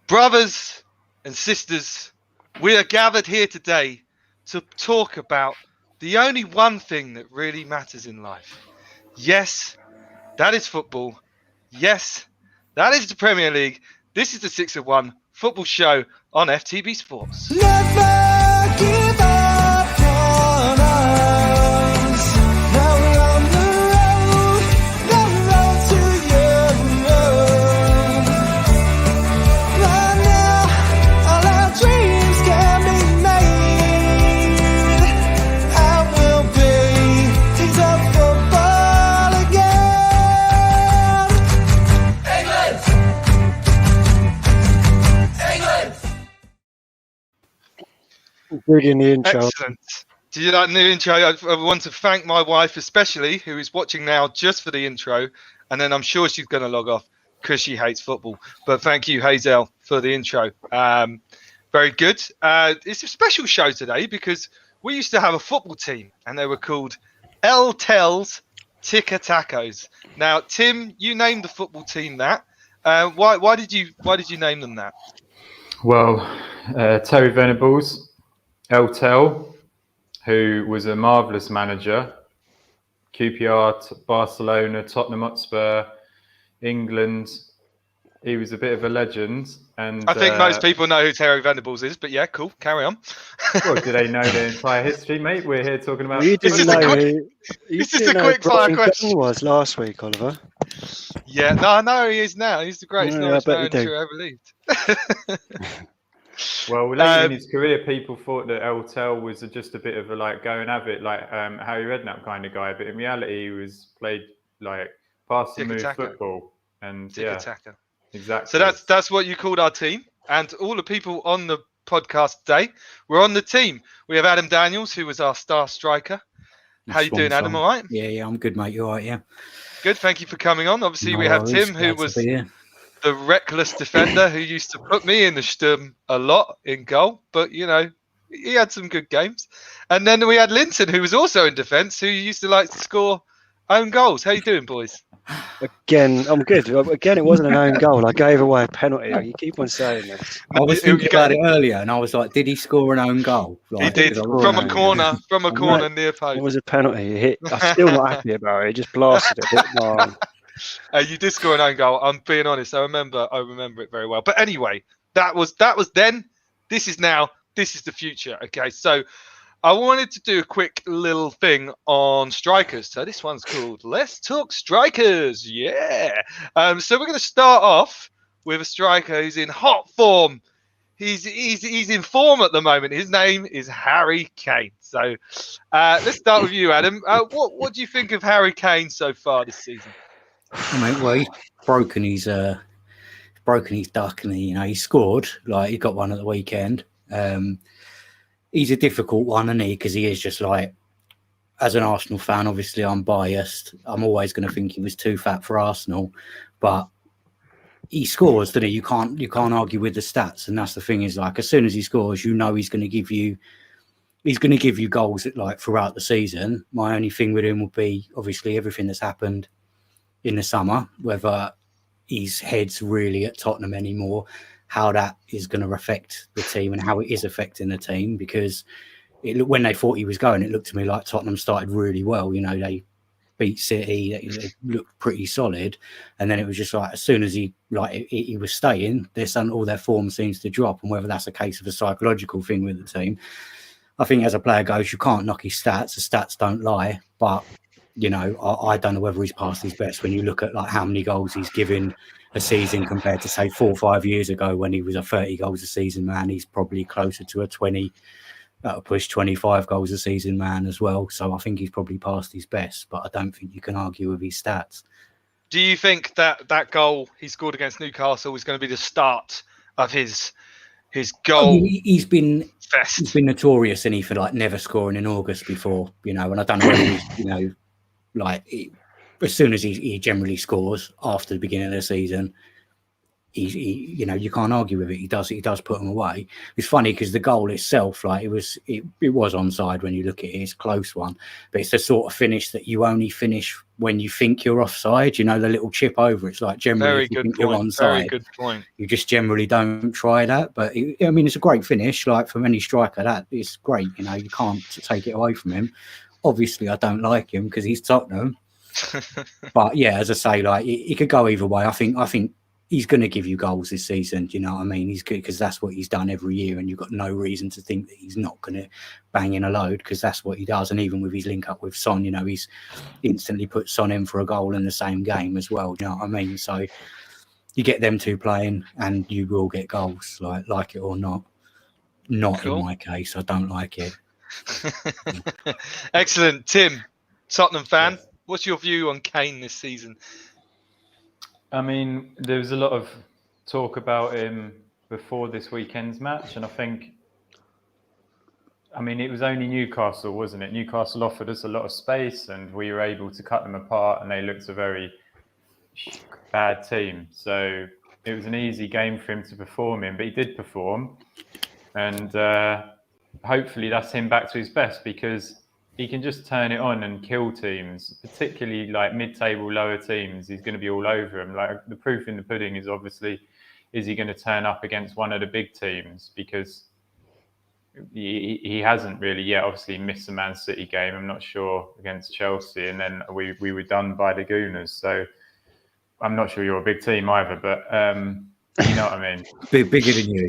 Brothers and sisters, we are gathered here today to talk about the only one thing that really matters in life. Yes, that is football. Yes, that is the Premier League. This is the 6 of 1 football show on FTB Sports. Never give up on us. Now we're on the road to you. Right now, all our dreams can be made, and we'll be teams of football again. England! Good in the intro. Excellent. Do you like the intro? I want to thank my wife especially, who is watching now just for the intro, and then I'm sure she's going to log off because she hates football. But thank you, Hazel, for the intro. Very good. It's a special show today because we used to have a football team, and they were called El Tel's Ticka Tacos. Now, Tim, you named the football team that. Why did you name them that? Well, Terry Venables, Eltel, who was a marvellous manager, QPR, Barcelona, Tottenham Hotspur, England. He was a bit of a legend. And I think most people know who Terry Venables is, but yeah, cool. Carry on. Well, do they know the entire history, mate? We're here talking about... Well, you didn't know who quick fire question. Kane was last week, Oliver. Yeah, no, I know he is now. He's the greatest Yeah, I Norwich bet you manager do. ever lived. Well, later in his career, people thought that Eltel was just a bit of a go and have it, like Harry Redknapp kind of guy. But in reality, he was played like pass and move Tiki-taka. football. And Tiki-taka. exactly. So that's what you called our team, and all the people on the podcast today were on the team. We have Adam Daniels, who was our star striker. How you doing, Adam? All right? Yeah, I'm good, mate. You all right? Yeah. Good. Thank you for coming on. Obviously, No we have worries. Tim, who Glad to was be here. the reckless defender who used to put me in the Sturm a lot in goal, but he had some good games. And then we had Linton, who was also in defence, who used to like to score own goals. How you doing, boys? Again, I'm good. Again, it wasn't an own goal. I gave away a penalty. You keep on saying this. I was thinking about it earlier, and I was like, did he score an own goal? He did from a corner, near post. It was a penalty. He hit. I'm still not happy about it. He just blasted it. Hit mine. You did score an own goal. I'm being honest. I remember it very well. But anyway, that was then. This is now. This is the future. Okay, so I wanted to do a quick little thing on strikers. So this one's called Let's Talk Strikers. Yeah. So we're going to start off with a striker who's in hot form. He's in form at the moment. His name is Harry Kane. So let's start with you, Adam. What do you think of Harry Kane so far this season? I mean, well, he's broken his duck, and he scored. Like, he got one at the weekend. He's a difficult one, isn't he? Because he is just like, as an Arsenal fan, obviously I'm biased. I'm always going to think he was too fat for Arsenal, but he scores, doesn't he? You can't argue with the stats, and that's the thing. Is like, as soon as he scores, he's going to give you goals throughout the season. My only thing with him would be obviously everything that's happened in the summer, whether his head's really at Tottenham anymore, how that is going to affect the team and how it is affecting the team. Because when they thought he was going, it looked to me like Tottenham started really well. They beat City, they looked pretty solid, and then it was just like, as soon as he was staying, all their form seems to drop. And whether that's a case of a psychological thing with the team, I think as a player goes, you can't knock his stats. The stats don't lie, but I don't know whether he's past his best when you look at how many goals he's given a season compared to, say, 4 or 5 years ago when he was a 30 goals a season man. He's probably closer to a 20, push 25 goals a season man as well. So I think he's probably past his best, but I don't think you can argue with his stats. Do you think that goal he scored against Newcastle is going to be the start of his goal? He's been notorious, and for never scoring in August before, and I don't know whether he's, as soon as he generally scores after the beginning of the season, you can't argue with it. He does put them away. It's funny because the goal itself, like it was onside when you look at it. It's a close one, but it's the sort of finish that you only finish when you think you're offside. The little chip over. It's like generally if you think you're onside. Very good point. You just generally don't try that. But it's a great finish. Like from any striker, that is great. You can't take it away from him. Obviously, I don't like him because he's Tottenham. But yeah, as I say, like it could go either way. I think he's going to give you goals this season. Do you know what I mean? He's good because that's what he's done every year, and you've got no reason to think that he's not going to bang in a load because that's what he does. And even with his link up with Son, he's instantly put Son in for a goal in the same game as well. Do you know what I mean? So you get them two playing, and you will get goals, like it or not. Not cool. In my case, I don't like it. Excellent, Tim, Tottenham fan. What's your view on Kane this season? I mean, there was a lot of talk about him before this weekend's match, and I think, it was only Newcastle, wasn't it? Newcastle offered us a lot of space, and we were able to cut them apart, and they looked a very bad team. So it was an easy game for him to perform in, but he did perform, and hopefully that's him back to his best because he can just turn it on and kill teams, particularly like mid-table, lower teams. He's going to be all over them. Like the proof in the pudding is obviously, is he going to turn up against one of the big teams? Because he hasn't really yet. Obviously, missed the Man City game. I'm not sure against Chelsea, and then we were done by the Gooners. So I'm not sure you're a big team either, but you know what I mean. Bigger than you.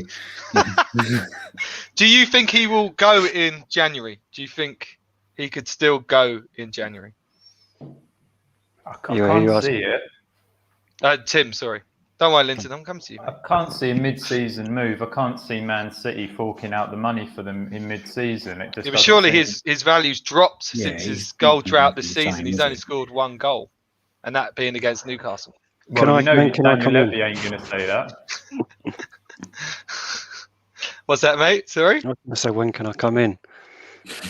Do you think he will go in January? Do you think he could still go in January? I can't see it. Tim, sorry. Don't worry, Linton. I'm coming to you. Mate. I can't see a mid-season move. I can't see Man City forking out the money for them in mid-season. It just but surely his value's dropped since his goal drought this season. He's only scored one goal, and that being against Newcastle. Can I come in? Ain't going to say that. What's that, mate? Sorry? I say, when can I come in?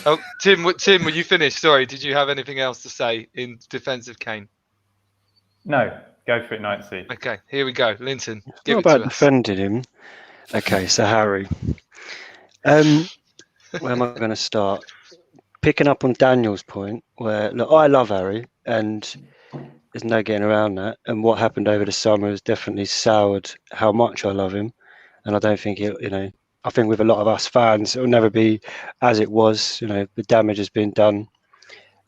Oh, Tim, were you finished? Sorry, did you have anything else to say in defence of Kane? No, go for it, Knightsy. Okay, here we go. Linton, give it to us. Not about defending him. Okay, so Harry. Where am I going to start? Picking up on Daniel's point, where look, I love Harry, and there's no getting around that. And what happened over the summer has definitely soured how much I love him, and I don't think it. I think with a lot of us fans, it will never be as it was. The damage has been done.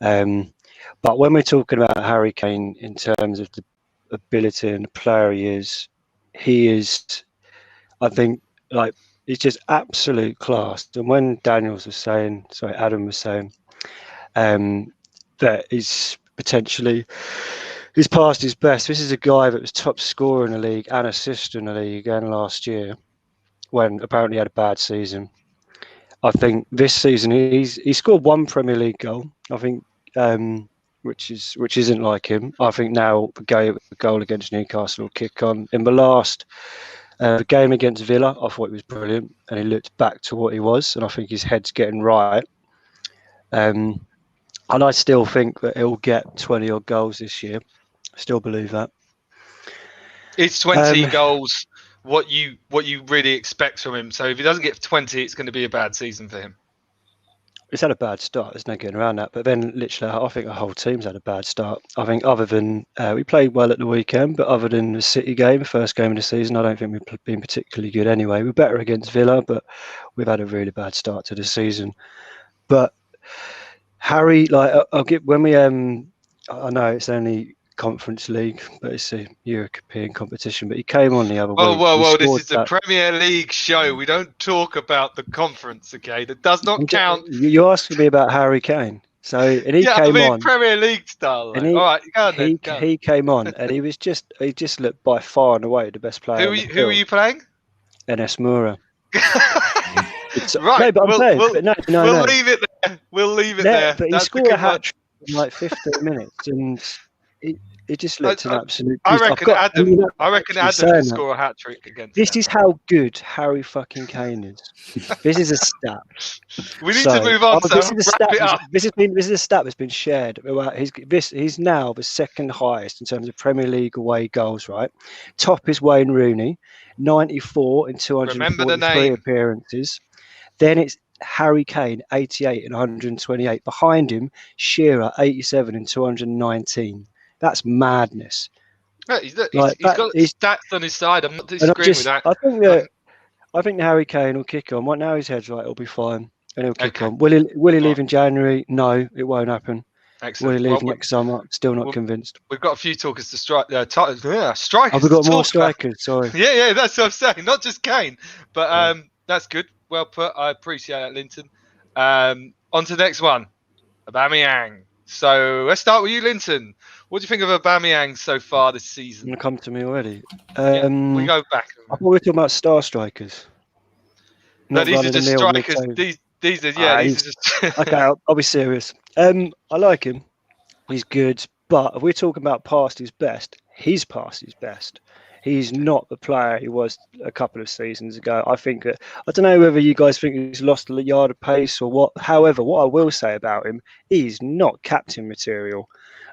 But when we're talking about Harry Kane in terms of the ability and the player he is, I think, like, he's just absolute class. And when Adam was saying, that he's past his best. This is a guy that was top scorer in the league and assist in the league again last year, when apparently he had a bad season. I think this season he scored one Premier League goal. I think, which isn't like him. I think now the goal against Newcastle will kick on. In the last game against Villa, I thought he was brilliant, and he looked back to what he was, and I think his head's getting right. And I still think that he'll get 20 odd goals this year. I still believe that. It's 20 goals. What you really expect from him. So if he doesn't get 20, it's going to be a bad season for him. It's had a bad start. There's no getting around that. But then, literally, I think the whole team's had a bad start. I think other than we played well at the weekend, but other than the City game, first game of the season, I don't think we've been particularly good anyway. We're better against Villa, but we've had a really bad start to the season. But Harry, I'll get when we I know it's only Conference League, but it's a European competition. But he came on the other week. Whoa! This is a Premier League show. We don't talk about the conference, okay? That does not count. You asked me about Harry Kane, so and he came on Premier League style. All right, go on, he came on, and he just looked by far and away the best player. Who are you playing? NS Moura. Right, no, but I'm saying, we'll leave it there. We'll leave it there. But he scored a hat-trick in like 15 minutes, and It just looked an absolute. I beast. reckon Adam. I reckon Adam saying can that. score a hat trick against. This them. is how good Harry fucking Kane is. This is a stat. We need to move on. So this is a wrap stat. it up. This is a stat that's been shared. About he's now the second highest in terms of Premier League away goals. Right, top is Wayne Rooney, 94 in Remember the 243 name. appearances. Then it's Harry Kane, 88 in 128. Behind him, Shearer, 87 in 219. That's madness. Yeah, he's got He's- stats on his side. I'm not and disagreeing with that. I think Harry Kane will kick on. Right now his head's right, it'll be fine, and he'll kick Okay. on. Will he leave in January? No, it won't happen. Excellent. Will he leave next summer? Still not convinced. We've got a few talkers to strikers. Have we got more strikers? Sorry. Yeah, that's what I'm saying. Not just Kane, but that's good. Well put. I appreciate that, Linton. On to the next one, Aubameyang. So let's start with you, Linton. What do you think of Aubameyang so far this season? Gonna come to me already. We go back. I thought we were talking about star strikers. No, these are just strikers. These are just. Okay, I'll be serious. I like him. He's good, but if we're talking about past his best, he's past his best. He's not the player he was a couple of seasons ago. I think that I don't know whether you guys think he's lost a yard of pace or what. However, what I will say about him, he's not captain material.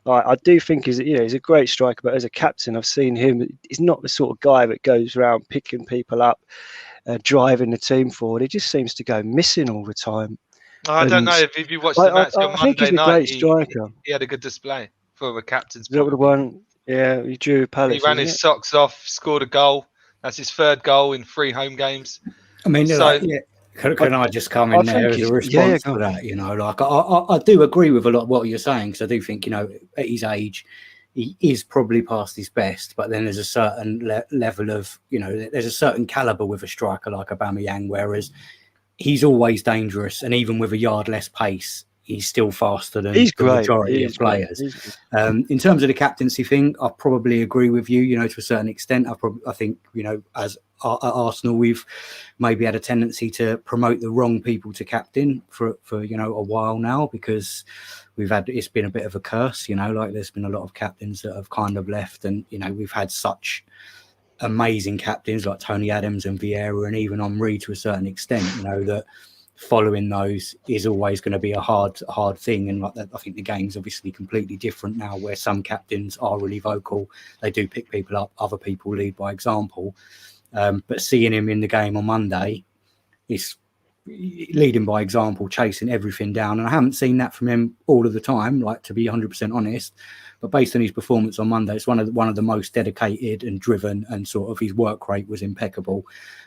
I do think he's a great striker, but as a captain, I've seen him. He's not the sort of guy that goes around picking people up, driving the team forward. He just seems to go missing all the time. I don't know if you watched the match on Monday night. He had a good display for a captain's. Is that the one? Yeah, he drew Palace. He ran his socks off, scored a goal. That's his third goal in 3 home games. I mean, can I just come in there as a response to that? You know, like I do agree with a lot of what you're saying, because I do think, you know, at his age, he is probably past his best, but then there's a certain level of, you know, there's a certain caliber with a striker like Aubameyang, whereas he's always dangerous, and even with a yard less pace, he's still faster than the majority of players. In terms of the captaincy thing, I probably agree with you, you know, to a certain extent. I think, you know, as at Arsenal, we've maybe had a tendency to promote the wrong people to captain for you know, a while now, because it's been a bit of a curse, you know, like there's been a lot of captains that have kind of left, and, you know, we've had such amazing captains like Tony Adams and Vieira and even Henry to a certain extent, you know, that following those is always going to be a hard thing. And like that, I think the game's obviously completely different now, where some captains are really vocal, they do pick people up, other people lead by example. But seeing him in the game on Monday, is leading by example, chasing everything down, and I haven't seen that from him all of the time, like, to be 100% honest. But based on his performance on Monday, it's one of the most dedicated and driven, and sort of his work rate was impeccable.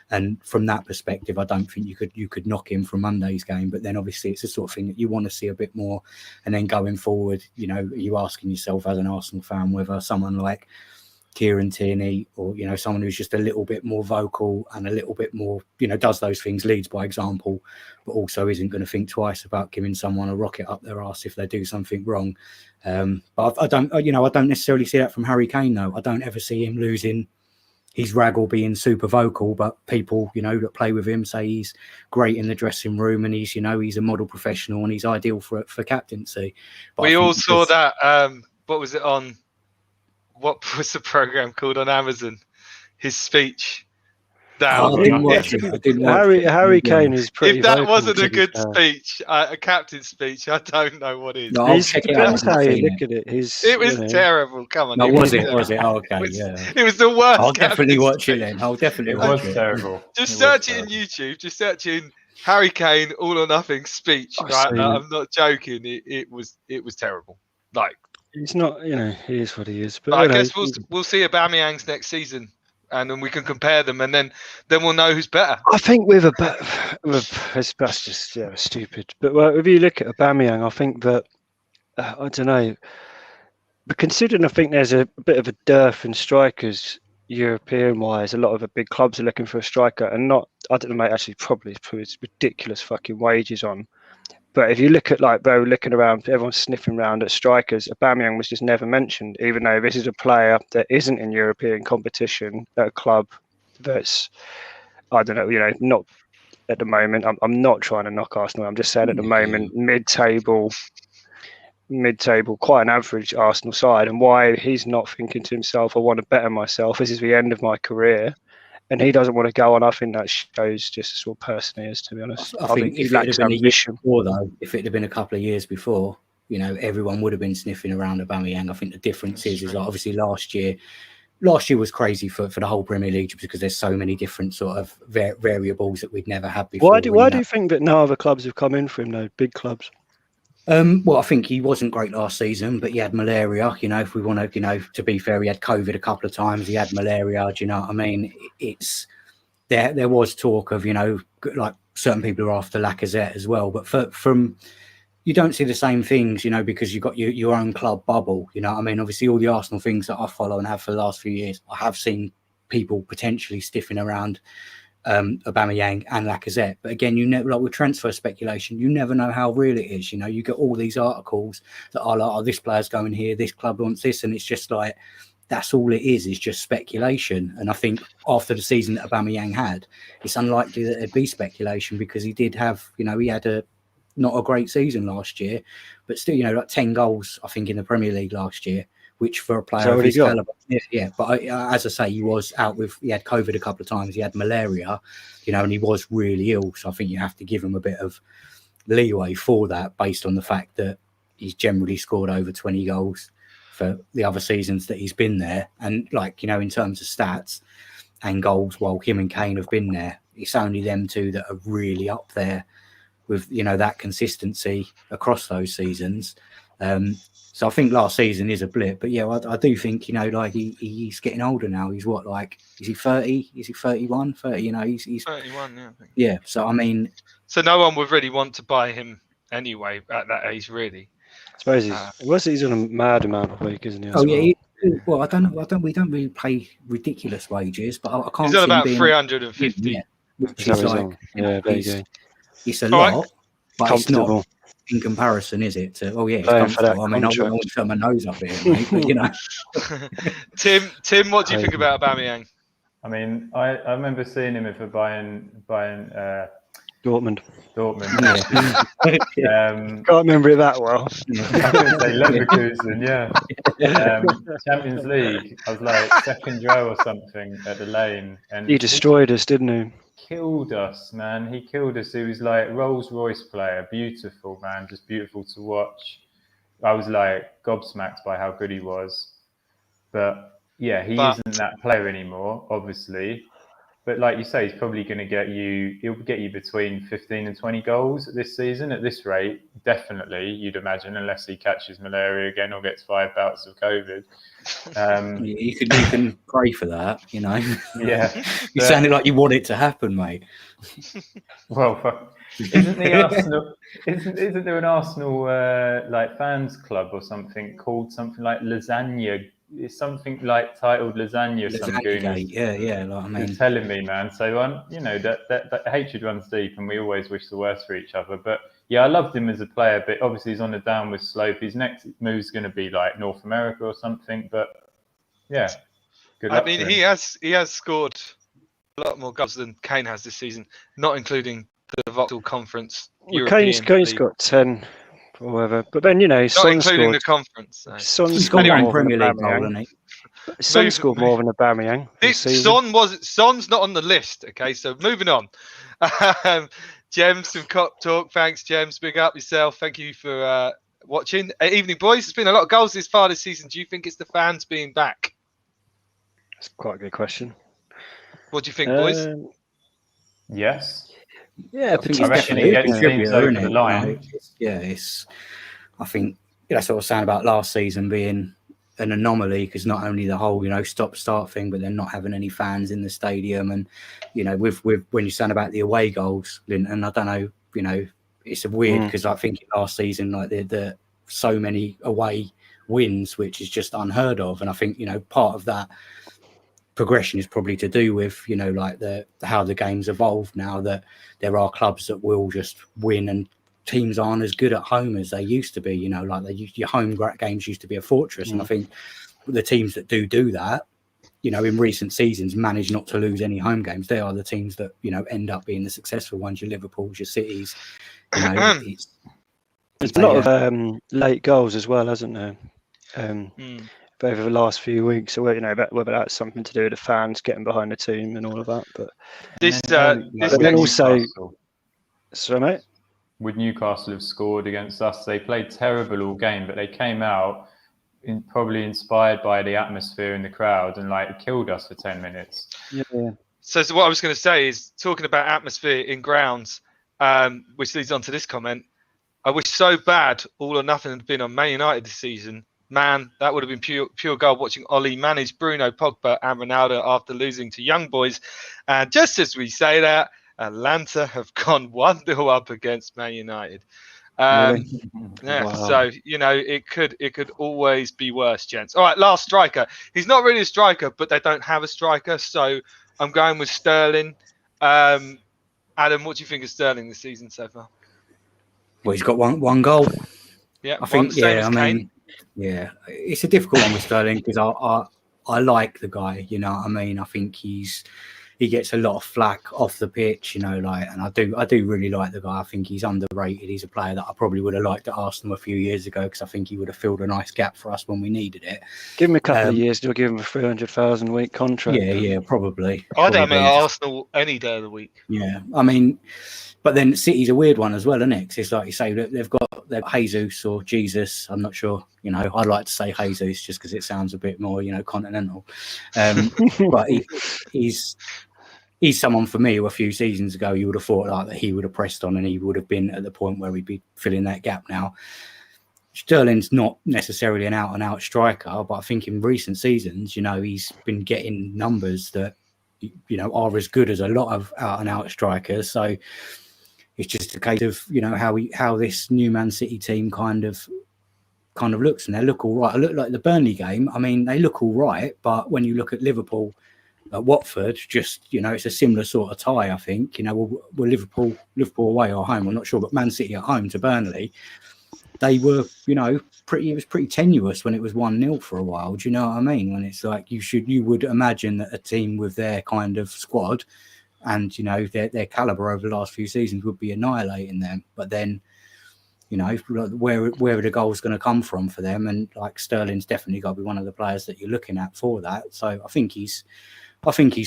And from that perspective, I don't think you could knock him from Monday's game. But then obviously it's the sort of thing that you want to see a bit more. And then going forward, you know, are you asking yourself as an Arsenal fan whether someone like Kieran Tierney, or, you know, someone who's just a little bit more vocal and a little bit more, you know, does those things, leads by example, but also isn't going to think twice about giving someone a rocket up their arse if they do something wrong. But I don't necessarily see that from Harry Kane, though. I don't ever see him losing his rag or being super vocal, but people, you know, that play with him say he's great in the dressing room, and he's, you know, he's a model professional, and he's ideal for captaincy. But we all saw that. What was it on? What was the program called on Amazon? His speech. I didn't watch it. Harry Kane is pretty. If that wasn't a good speech, a captain's speech, I don't know what is. No, I'll check it out. How you look at it. It was terrible. Come on. No, was it? Was it? Oh, okay, It was the worst. I'll definitely watch it then. I'll definitely watch it. It was terrible. Just search it in YouTube. Just search in Harry Kane all or nothing speech. Right? I'm not joking. It was terrible. Like, he's not, you know, he is what he is. But I guess we'll see Aubameyang's next season, and then we can compare them, and then we'll know who's better. I think that's just stupid. But if you look at Aubameyang, I think that I don't know. But considering I think there's a bit of a dearth in strikers European-wise, a lot of the big clubs are looking for a striker, and not, I don't know, mate. Actually, probably it's ridiculous fucking wages on. But if you look at, like, bro, looking around, everyone's sniffing around at strikers. Aubameyang was just never mentioned, even though this is a player that isn't in European competition at a club that's, I don't know, you know, not at the moment. I'm not trying to knock Arsenal. I'm just saying at the moment, mid-table, mid-table, quite an average Arsenal side, and why he's not thinking to himself, I want to better myself. This is the end of my career. And he doesn't want to go on. I think that shows just a sort of person he is, to be honest. I think he if it had lacks been a year ambition. before, though, if it had been a couple of years before, you know, everyone would have been sniffing around Aubameyang. I think the difference is like obviously last year was crazy for the whole Premier League because there's so many different sort of variables that we'd never had before. Why do you think that no other clubs have come in for him, though? Big clubs. Well, I think he wasn't great last season, but he had malaria. You know, if we want to, you know, to be fair, he had COVID a couple of times. He had malaria. Do you know what I mean? It's there was talk of, you know, like certain people are after Lacazette as well, but from you don't see the same things, you know, because you've got your own club bubble. You know what I mean? Obviously, all the Arsenal things that I follow and have for the last few years, I have seen people potentially stiffing around Aubameyang and Lacazette. But again, you never, like with transfer speculation, you never know how real it is. You know, you get all these articles that are like, oh, this player's going here, this club wants this, and it's just like, that's all it is just speculation. And I think after the season that Aubameyang had, it's unlikely that it'd be speculation because he did have, you know, he had not a great season last year, but still, you know, like 10 goals, I think, in the Premier League last year, which for a player of his caliber, yeah. But as I say, he was out he had COVID a couple of times, he had malaria, you know, and he was really ill. So I think you have to give him a bit of leeway for that based on the fact that he's generally scored over 20 goals for the other seasons that he's been there. And like, you know, in terms of stats and goals, while him and Kane have been there, it's only them two that are really up there with, you know, that consistency across those seasons. So I think last season is a blip, but yeah, I do think, you know, like he's getting older now. He's what, like, is he 30? Is he 31? 30, you know, he's 31, yeah. I think. Yeah, so I mean, so no one would really want to buy him anyway at that age, really. I suppose he's on a mad amount of week, isn't he? Well, I don't know. We don't really pay ridiculous wages, but I can't. He's on see about him 350. Yeah, which is like, there you go. It's a All lot, but it's not in comparison, is it? To, it's comfortable. I mean, I wouldn't turn my nose up here, mate, but you know. Tim, what do you think about Aubameyang? I mean, I remember seeing him for buying Dortmund. Yeah. Can't remember it that well. I was say Leverkusen, yeah. Champions League. I was like second row or something at the Lane, and he destroyed us, didn't he? Killed us, man. He killed us. He was like Rolls Royce player, beautiful, man, just beautiful to watch. I was like gobsmacked by how good he was, but yeah, he isn't that player anymore, obviously. But like you say, he's probably going to he'll get you between 15 and 20 goals this season at this rate. Definitely, you'd imagine, unless he catches malaria again or gets 5 bouts of COVID. You can pray for that, you know. Yeah. You sounded like you want it to happen, mate. Well, isn't there an Arsenal like fans club or something called something like Lasagna? It's something like titled Lasagna. Yeah. Like, I mean, you're telling me, man. So you know that hatred runs deep, and we always wish the worst for each other. But yeah, I loved him as a player, but obviously he's on a downward slope. His next move's going to be like North America or something. But yeah, good luck. I mean, he has scored a lot more goals than Kane has this season, not including the Vauxhall Conference. Kane's got 10. Or whatever, but then, you know, not including the conference. Son scored more more Premier League goal, hasn't he? Son scored more than Aubameyang. Son's not on the list. Okay, so moving on. Gems from Cop Talk. Thanks, Gems. Big up yourself. Thank you for watching. Evening, boys. There's been a lot of goals this far this season. Do you think it's the fans being back? That's quite a good question. What do you think, boys? Yes. Yeah, I reckon he gets teams over the line. I think that's what I was saying about last season being an anomaly because not only the whole, you know, stop-start thing, but then not having any fans in the stadium, and you know, with when you're saying about the away goals, and I don't know, you know, it's weird because I think last season, like the so many away wins, which is just unheard of, and I think, you know, part of that progression is probably to do with, you know, like how the game's evolved now, that there are clubs that will just win and teams aren't as good at home as they used to be, you know, like your home games used to be a fortress. And I think the teams that do that, you know, in recent seasons manage not to lose any home games. They are the teams that, you know, end up being the successful ones, your Liverpools, your Cities, you know. There's a lot of late goals as well, hasn't there? Over the last few weeks, so whether that's something to do with the fans getting behind the team and all of that. But this but then also, sorry, mate. Would Newcastle have scored against us? They played terrible all game, but they came out probably inspired by the atmosphere in the crowd and killed us for 10 minutes. Yeah. So what I was going to say is, talking about atmosphere in grounds, which leads on to this comment. I wish so bad All or Nothing had been on Man United this season. Man, that would have been pure gold watching Oli manage Bruno, Pogba and Ronaldo after losing to young boys. And just as we say that, Atlanta have gone 1-0 up against Man United. Really? Yeah, Wow. so it could always be worse, gents. All right, last striker. He's not really a striker, but they don't have a striker, so I'm going with Sterling. Adam, what do you think of Sterling this season so far? Well, he's got one goal. Yeah, I think. Kane. Yeah, it's a difficult one with Sterling because I like the guy. You know what I mean? I think he gets a lot of flack off the pitch. And I do really like the guy. I think he's underrated. He's a player that I probably would have liked at Arsenal a few years ago because I think he would have filled a nice gap for us when we needed it. Give him a couple of years, you'll give him a 300,000 week contract. Yeah, probably. I don't mean Arsenal any day of the week. Yeah, I mean, but then City's a weird one as well, isn't it? 'Cause it's like you say, they've got Jesus or Jesus. I'm not sure. I'd like to say Jesus just because it sounds a bit more, continental. But he's someone for me who a few seasons ago you would have thought that he would have pressed on and he would have been at the point where he'd be filling that gap now. Sterling's not necessarily an out-and-out striker, but I think in recent seasons, he's been getting numbers that, are as good as a lot of out-and-out strikers. So it's just a case of, how this new Man City team kind of looks, and they look all right. I look like the Burnley game. I mean, they look all right, but when you look at Liverpool, at Watford, just it's a similar sort of tie. I think we're Liverpool away or home. I'm not sure, but Man City at home to Burnley, they were it was pretty tenuous when it was 1-0 for a while. Do you know what I mean? When it's like you would imagine that a team with their kind of squad and their caliber over the last few seasons would be annihilating them, but then where are the goals going to come from for them? And Sterling's definitely got to be one of the players that you're looking at for that. So I think he's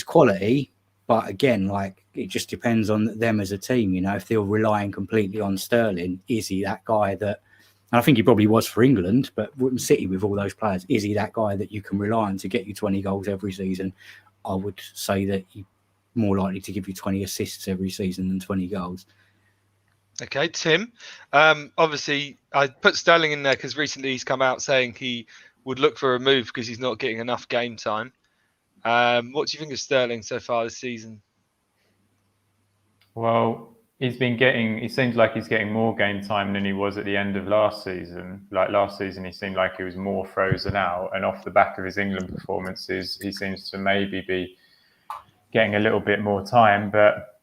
quality, but again, it just depends on them as a team. If they're relying completely on Sterling, is he that guy that? And I think he probably was for England, but City with all those players, is he that guy that you can rely on to get you 20 goals every season? I would say that he's more likely to give you 20 assists every season than 20 goals. Okay, Tim. Obviously, I put Sterling in there because recently he's come out saying he would look for a move because he's not getting enough game time. What do you think of Sterling so far this season? Well, it seems like he's getting more game time than he was at the end of last season. Last season, he seemed like he was more frozen out, and off the back of his England performances, he seems to maybe be getting a little bit more time. But,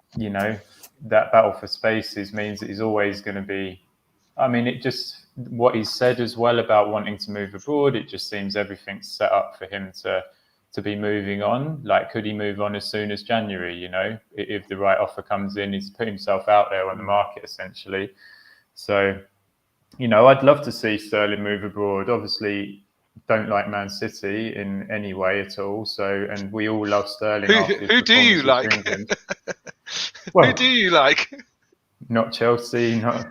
that battle for spaces means that he's always going to be, what he's said as well about wanting to move abroad, it just seems everything's set up for him to be moving on. Could he move on as soon as January? If the right offer comes in, he's put himself out there on the market essentially. So, I'd love to see Sterling move abroad. Obviously, don't like Man City in any way at all. So, and we all love Sterling. Who do you like? Well, who do you like? Not Chelsea, not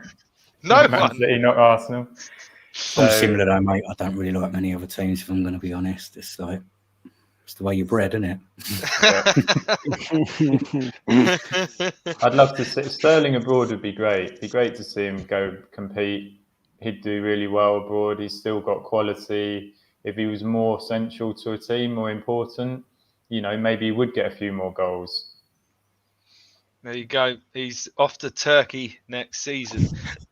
Man City, not Arsenal. So, I'm similar though, mate. I don't really like many other teams, if I'm going to be honest. It's the way you're bred, isn't it? I'd love to see Sterling abroad. Would be great. It'd be great to see him go compete. He'd do really well abroad. He's still got quality. If he was more central to a team, more important, maybe he would get a few more goals. There you go. He's off to Turkey next season.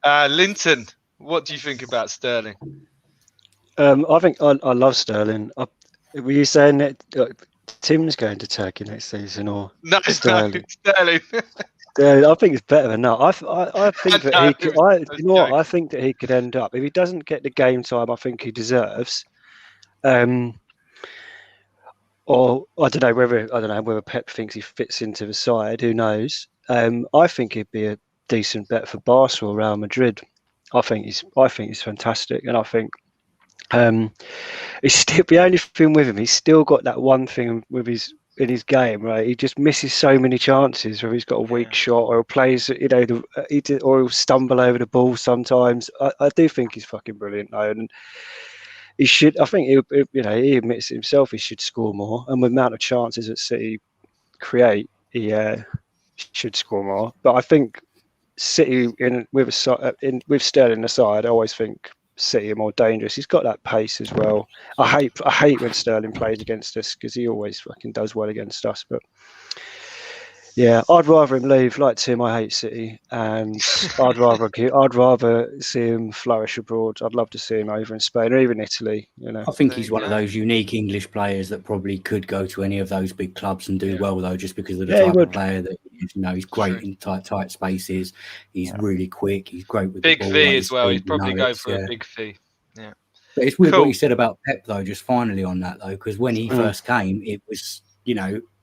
Linton, what do you think about Sterling? I think I love Sterling. Were you saying that Tim's going to Turkey next season, or no? Sterling? Sterling. Sterling. I think it's better than that. I think that he could. I think that he could end up, if he doesn't get the game time I think he deserves. Or I don't know whether Pep thinks he fits into the side. Who knows? I think he'd be a decent bet for Barca or Real Madrid. I think he's fantastic, and I think he's still the only thing with him. He's still got that one thing with in his game, right? He just misses so many chances where he's got a weak shot or plays, or he'll stumble over the ball sometimes. I do think he's fucking brilliant, though, and he should. I think he admits it himself. He should score more, and with the amount of chances that City create, he should score more. But I think City with Sterling aside, I always think City are more dangerous. He's got that pace as well. I hate when Sterling plays against us because he always fucking does well against us. But yeah, I'd rather him leave. Like Tim, I hate City, and I'd rather see him flourish abroad. I'd love to see him over in Spain or even Italy. I think he's one of those unique English players that probably could go to any of those big clubs and do well, though, just because of the type of player that he is. He's great in tight spaces. He's really quick. He's great with big the ball. fee as well. He'd probably go for a big fee. Yeah. But it's weird what you said about Pep, though. Just finally on that, though, because when he first came, it was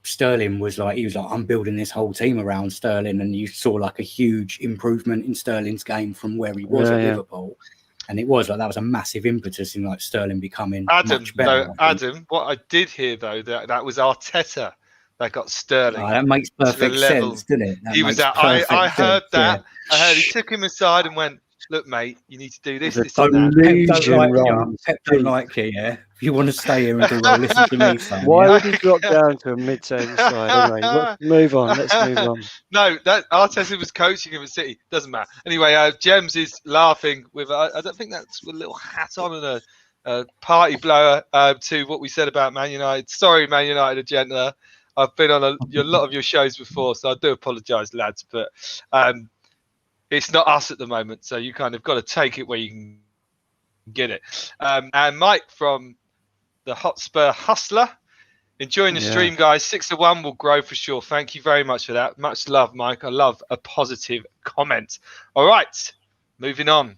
Sterling was like, I'm building this whole team around Sterling, and you saw like a huge improvement in Sterling's game from where he was at Liverpool. And it was like that was a massive impetus in like Sterling becoming much better. Adam, what I did hear though, that was Arteta that got Sterling. Oh, that makes perfect sense, doesn't it? He was that. I heard that. Yeah. I heard he took him aside and went, "Look, mate, you need to do this. This and that." Pep don't like you, yeah. If you want to stay here and do well, listen to me, son. Why would he drop down to a mid-table side? Anyway, let's move on. No, that Arteta was coaching him at City. Doesn't matter. Anyway, James is laughing with. I don't think that's with a little hat on and a party blower to what we said about Man United. Sorry, Man United agenda. I've been on a lot of your shows before, so I do apologise, lads. But it's not us at the moment, so you kind of got to take it where you can get it. And Mike from the Hotspur Hustler, enjoying the stream, guys. 6-1 will grow for sure. Thank you very much for that. Much love, Mike. I love a positive comment. All right, moving on.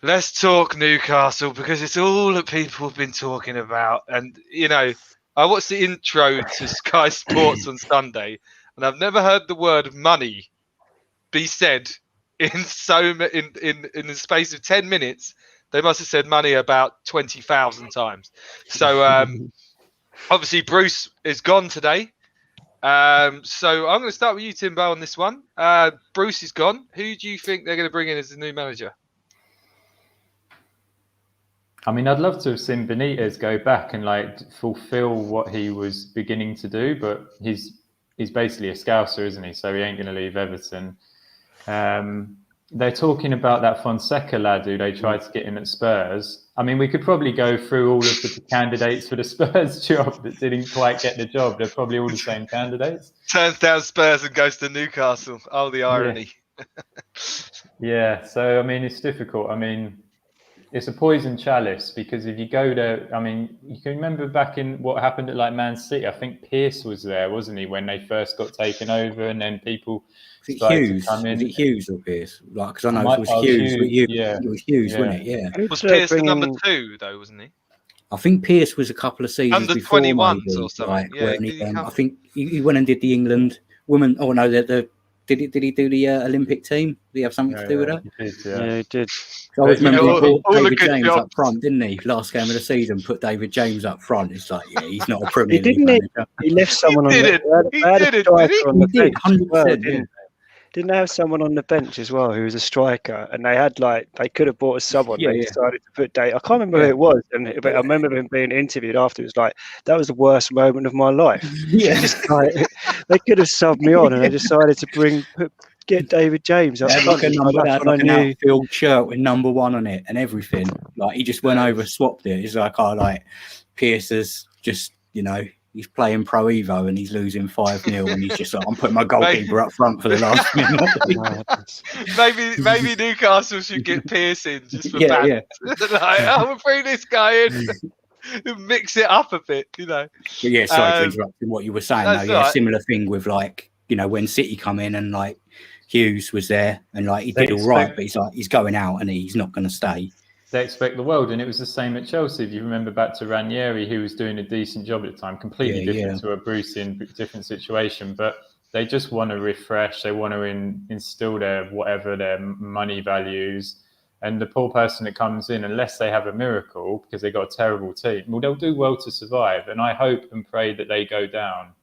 Let's talk Newcastle because it's all that people have been talking about. And, I watched the intro to Sky Sports on Sunday, and I've never heard the word money be said in the space of 10 minutes. They must have said money about 20,000 times. So obviously Bruce is gone today. So I'm going to start with you, Timbo, on this one. Bruce is gone. Who do you think they're going to bring in as the new manager? I mean, I'd love to have seen Benitez go back and fulfill what he was beginning to do, but he's basically a Scouser, isn't he? So he ain't going to leave Everton. They're talking about that Fonseca lad who they tried to get in at Spurs. I mean, we could probably go through all of the candidates for the Spurs job that didn't quite get the job. They're probably all the same candidates. Turns down Spurs and goes to Newcastle. Oh, the irony. Yeah, so, I mean, it's difficult. I mean, it's a poison chalice because if you go there, I mean, you can remember back in what happened at Man City. I think Pearce was there, wasn't he, when they first got taken over, and then people started to come in. Was it Hughes or Pearce? Because I know it was Hughes. It was Hughes, wasn't it? Yeah. Was Pearce the number 2 though, wasn't he? I think Pearce was a couple of seasons under before 21s or something. I think he went and did the England women. Oh no, did he do the Olympic team? Did he have something to do with that? Yeah, he did. I always remember he put David James up front, didn't he? Last game of the season, put David James up front. It's like, he's not a Premier League manager. He left someone on the bench. Didn't they have someone on the bench as well who was a striker, and they had they could have bought someone. They decided to put Dave. I can't remember who it was, but I remember him being interviewed after. It was like, that was the worst moment of my life. Yeah, they could have subbed me on, and they decided to get David James. Like an outfield shirt with number 1 on it and everything. He just went over, swapped it. It's like, Pearce is just, he's playing Pro Evo and he's losing 5-0 and he's just like, I'm putting my goalkeeper up front for the last minute. maybe Newcastle should get Pearce in just for that. I'm gonna bring this guy in. Mix it up a bit, But yeah, sorry to interrupt what you were saying though. Yeah, similar thing with when City come in and Hughes was there and he did all right, but he's going out and he's not going to stay. They expect the world, and it was the same at Chelsea. If you remember back to Ranieri, who was doing a decent job at the time, completely different to a Bruce in a different situation. But They just want to refresh. They want to instill their whatever their money values. And the poor person that comes in, unless they have a miracle because they got a terrible team, well, they'll do well to survive. And I hope and pray that they go down.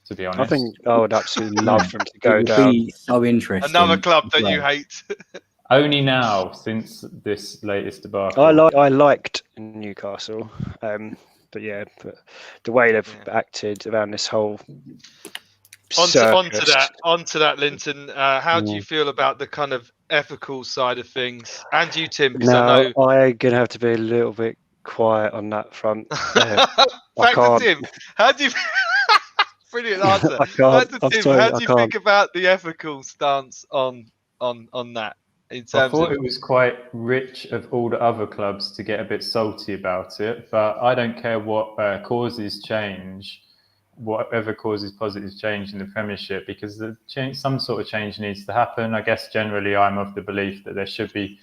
To be honest, I think I would absolutely love them to It go would down. be so interesting. Another club that as you well. hate. only now since this latest debacle. I liked Newcastle, but the way they've acted around this whole Onto circus. that, Linton. How do you feel about the kind of ethical side of things? And you, Tim, because I Now know. I'm gonna have to be a little bit quiet on that front. Back to Tim. How do you? Brilliant answer. I can't. Back to I'm Tim. sorry, How I do you can't. think about the ethical stance on that in I terms thought of? it was quite rich of all the other clubs to get a bit salty about it, but I don't care what causes change, whatever causes positive change in the Premiership, because some sort of change needs to happen. I guess generally I'm of the belief that there should be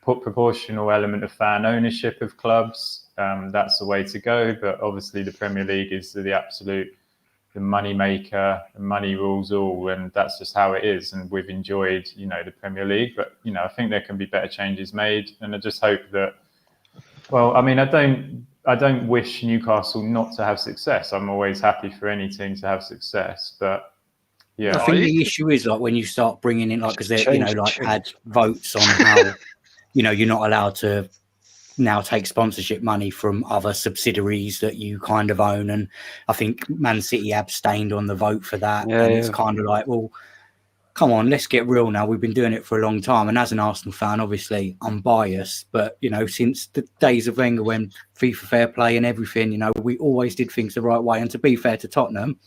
proportional element of fan ownership of clubs. That's the way to go, but obviously the Premier League is the money maker, the money rules all, and that's just how it is. And we've enjoyed, the Premier League, but I think there can be better changes made. And I just hope that. Well, I mean, I don't wish Newcastle not to have success. I'm always happy for any team to have success, but yeah. I think the issue is like when you start bringing in because they add votes on how you're not allowed to now take sponsorship money from other subsidiaries that you kind of own, and I think Man City abstained on the vote for that. It's kind of like, well, come on, let's get real now. We've been doing it for a long time, and as an Arsenal fan, obviously I'm biased, but since the days of Wenger, when FIFA fair play and everything, we always did things the right way. And to be fair to Tottenham,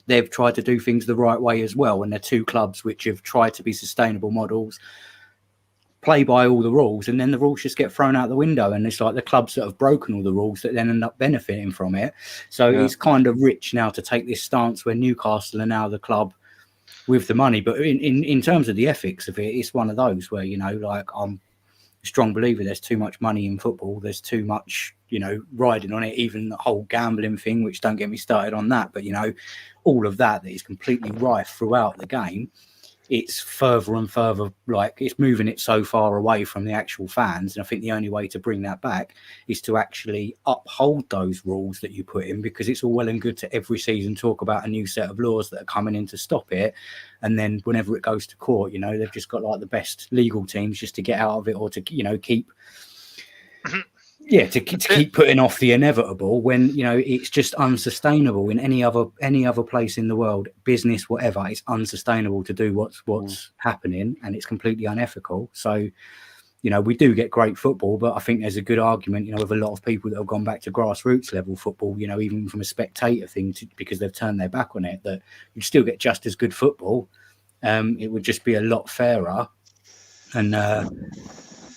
they've tried to do things the right way as well, and they're two clubs which have tried to be sustainable models, play by all the rules, and then the rules just get thrown out the window, and it's like the clubs that have broken all the rules that then end up benefiting from it. So it's kind of rich now to take this stance where Newcastle are now the club with the money, but in terms of the ethics of it, it's one of those where I'm a strong believer there's too much money in football, there's too much riding on it, even the whole gambling thing, which don't get me started on that, but all of that is completely rife throughout the game. It's further and further, it's moving it so far away from the actual fans. And I think the only way to bring that back is to actually uphold those rules that you put in, because it's all well and good to every season talk about a new set of laws that are coming in to stop it. And then whenever it goes to court, they've just got the best legal teams just to get out of it, or to, keep... to keep putting off the inevitable when it's just unsustainable in any other place in the world, business, whatever. It's unsustainable to do what's happening, and it's completely unethical. So we do get great football, but I think there's a good argument with a lot of people that have gone back to grassroots level football, even from a spectator thing, because they've turned their back on it, that you still get just as good football. It would just be a lot fairer, and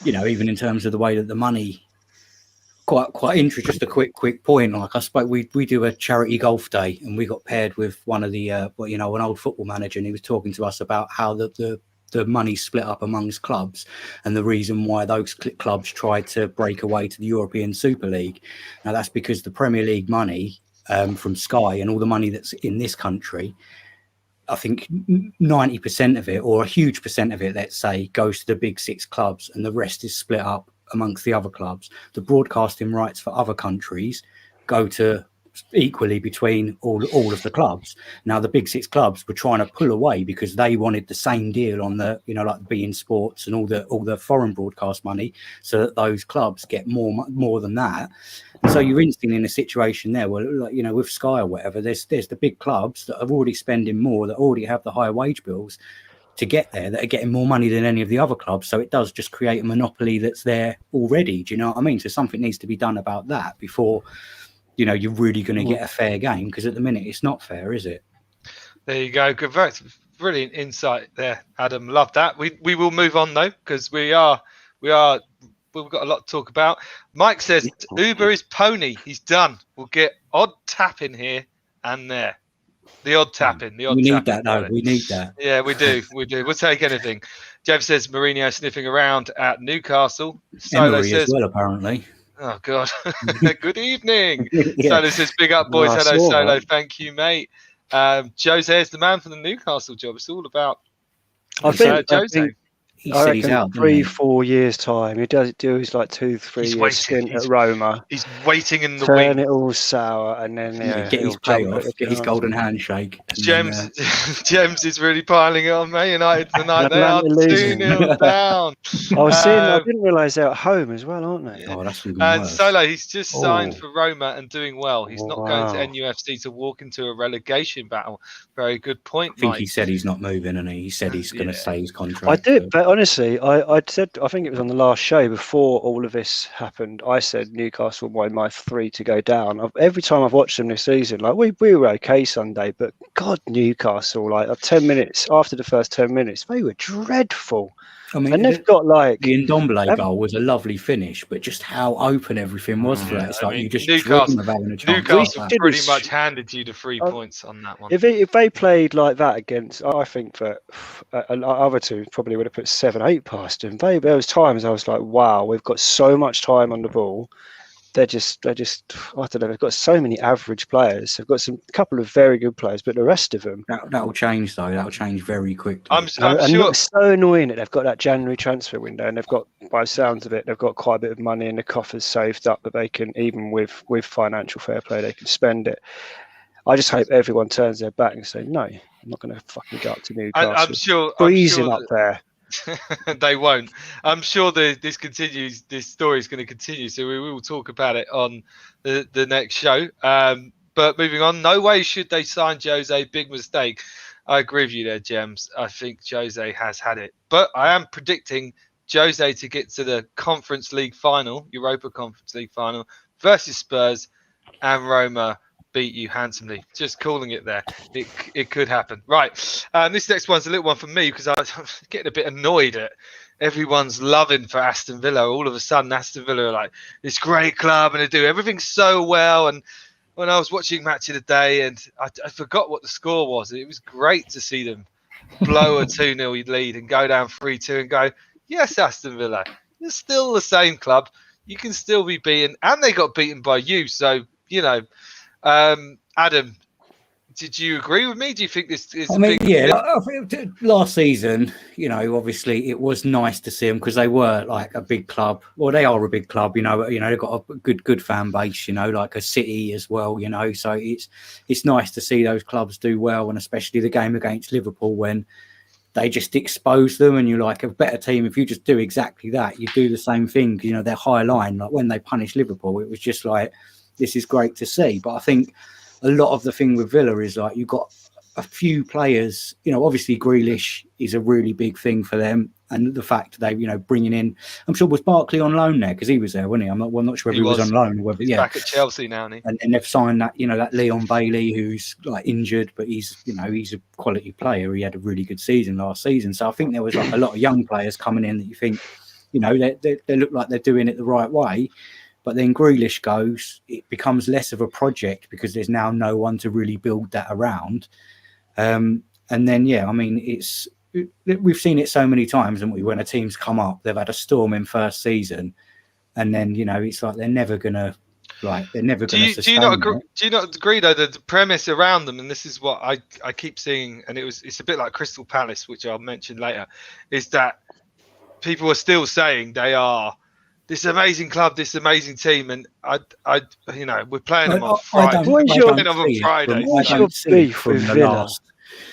even in terms of the way that the money. Quite interesting. Just a quick point. I spoke, we do a charity golf day, and we got paired with one of the an old football manager, and he was talking to us about how the money's split up amongst clubs, and the reason why those clubs tried to break away to the European Super League. Now that's because the Premier League money from Sky and all the money that's in this country, I think 90% of it, or a huge percent of it, let's say, goes to the big six clubs, and the rest is split up amongst the other clubs. The broadcasting rights for other countries go to equally between all of the clubs. Now the big six clubs were trying to pull away because they wanted the same deal on the like beIN Sports and all the foreign broadcast money, so that those clubs get more than that. And so you're instantly in a situation there where with Sky or whatever, there's the big clubs that are already spending more, that already have the higher wage bills to get there, that are getting more money than any of the other clubs. So it does just create a monopoly that's there already. Do you know what I mean? So something needs to be done about that before, you're really going to get a fair game, because at the minute it's not fair, is it? There you go. Good, brilliant insight there, Adam. Love that. We will move on though, because we've got a lot to talk about. Mike says Uber is pony. He's done. We'll get odd tap in here and there. The odd tapping. We need that, though. We need that. Yeah, we do. We'll take anything. Jeff says Mourinho sniffing around at Newcastle. Solo Emery says, as well, apparently. Oh, God. Good evening. Yeah. Solo says, big up, boys. No, I Hello, saw Solo. that. Thank you, mate. Jose is the man for the Newcastle job. It's all about I think Jose. He I said he's reckon out. didn't he? 3-4 years time. He does do his like 2-3 He's year waiting. stint at Roma. He's waiting in the Turn wing. it all sour, and then Get his he'll jump payoff, at the get his chance. golden handshake. and Gems, then, Gems is really piling it on Man United tonight. They are Atlanta losing. 2-0 down. I was seeing. I didn't realise they're at home as well, aren't they? oh, that's even And worse. Solo, he's just signed Oh. for Roma and doing well. He's not going to Wow. NUFC to walk into a relegation battle. Very good point, I think Mike. he said he's not moving, and he said he's going to Yeah. stay his contract. I did, but honestly, I said, I think it was on the last show before all of this happened. I said Newcastle were my 3 to go down. Every time I've watched them this season, like we were okay Sunday, but God, Newcastle, like 10 minutes after the first 10 minutes, they were dreadful. I mean, And they've got like the Ndombele Have- goal was a lovely finish, but just how open everything was for that. It's I like mean, you just Newcastle- dream of having a chance. Newcastle like that. did pretty this- much handed you the 3 Oh, points on that one. if they played like that against, I think that other two probably would have put 7-8 past them. There was times I was like, wow, we've got so much time on the ball. They're just I don't know. They've got so many average players. They've got a couple of very good players, but the rest of them. That'll change though. That'll change very quickly. I'm And sure. it's so annoying that they've got that January transfer window, and they've got, by the sounds of it, they've got quite a bit of money in the coffers saved up that they can, even with financial fair play, they can spend it. I just hope everyone turns their back and say, no, I'm not going to fucking go up to Newcastle. I'm sure. Freezing up there. They won't. I'm sure this continues. This story is going to continue, so we will talk about it on the next show. But moving on, no way should they sign Jose. Big mistake. I agree with you there, Gems. I think Jose has had it, but I am predicting Jose to get to the Conference League final, Europa Conference League final versus Spurs, and Roma beat you handsomely. Just calling it there. It could happen. Right. This next one's a little one for me because I'm getting a bit annoyed at everyone's loving for Aston Villa. All of a sudden, Aston Villa are like this great club and they do everything so well. And when I was watching Match of the Day, and I forgot what the score was. It was great to see them blow a 2-0 lead and go down 3-2 and go, yes, Aston Villa, you're still the same club. You can still be beaten. And they got beaten by you. So, you know, Adam, did you agree with me? Do you think this is I mean, I think last season, you know, obviously it was nice to see them because they were like a big club. Well, they are a big club, you know, they've got a good fan base, you know, like a City as well, you know. So it's nice to see those clubs do well, and especially the game against Liverpool when they just expose them, and you're like a better team. If you just do exactly that, you do the same thing. You know, they're high line. Like when they punished Liverpool, it was just like, this is great to see. But I think a lot of the thing with Villa is like you've got a few players, you know, obviously Grealish is a really big thing for them. And the fact they, you know, bringing in, I'm sure, was Barkley on loan there? Because he was there, wasn't he? I'm not sure if he was on loan. Whether, He's back at Chelsea now, isn't he? And they've signed that, you know, that Leon Bailey, who's like injured, but he's, you know, he's a quality player. He had a really good season last season. So I think there was like a lot of young players coming in that you think, you know, they look like they're doing it the right way. But then Grealish goes, it becomes less of a project because there's now no one to really build that around. And then, yeah, I mean, we've seen it so many times, and when a team's come up, they've had a storm in first season, and then, you know, it's like they're never gonna sustain. Do you not agree though that the premise around them, and this is what I keep seeing, and it's a bit like Crystal Palace, which I'll mention later, is that people are still saying they are this amazing club, this amazing team, and I you know, we're playing them on Friday. What's your beef with Villa?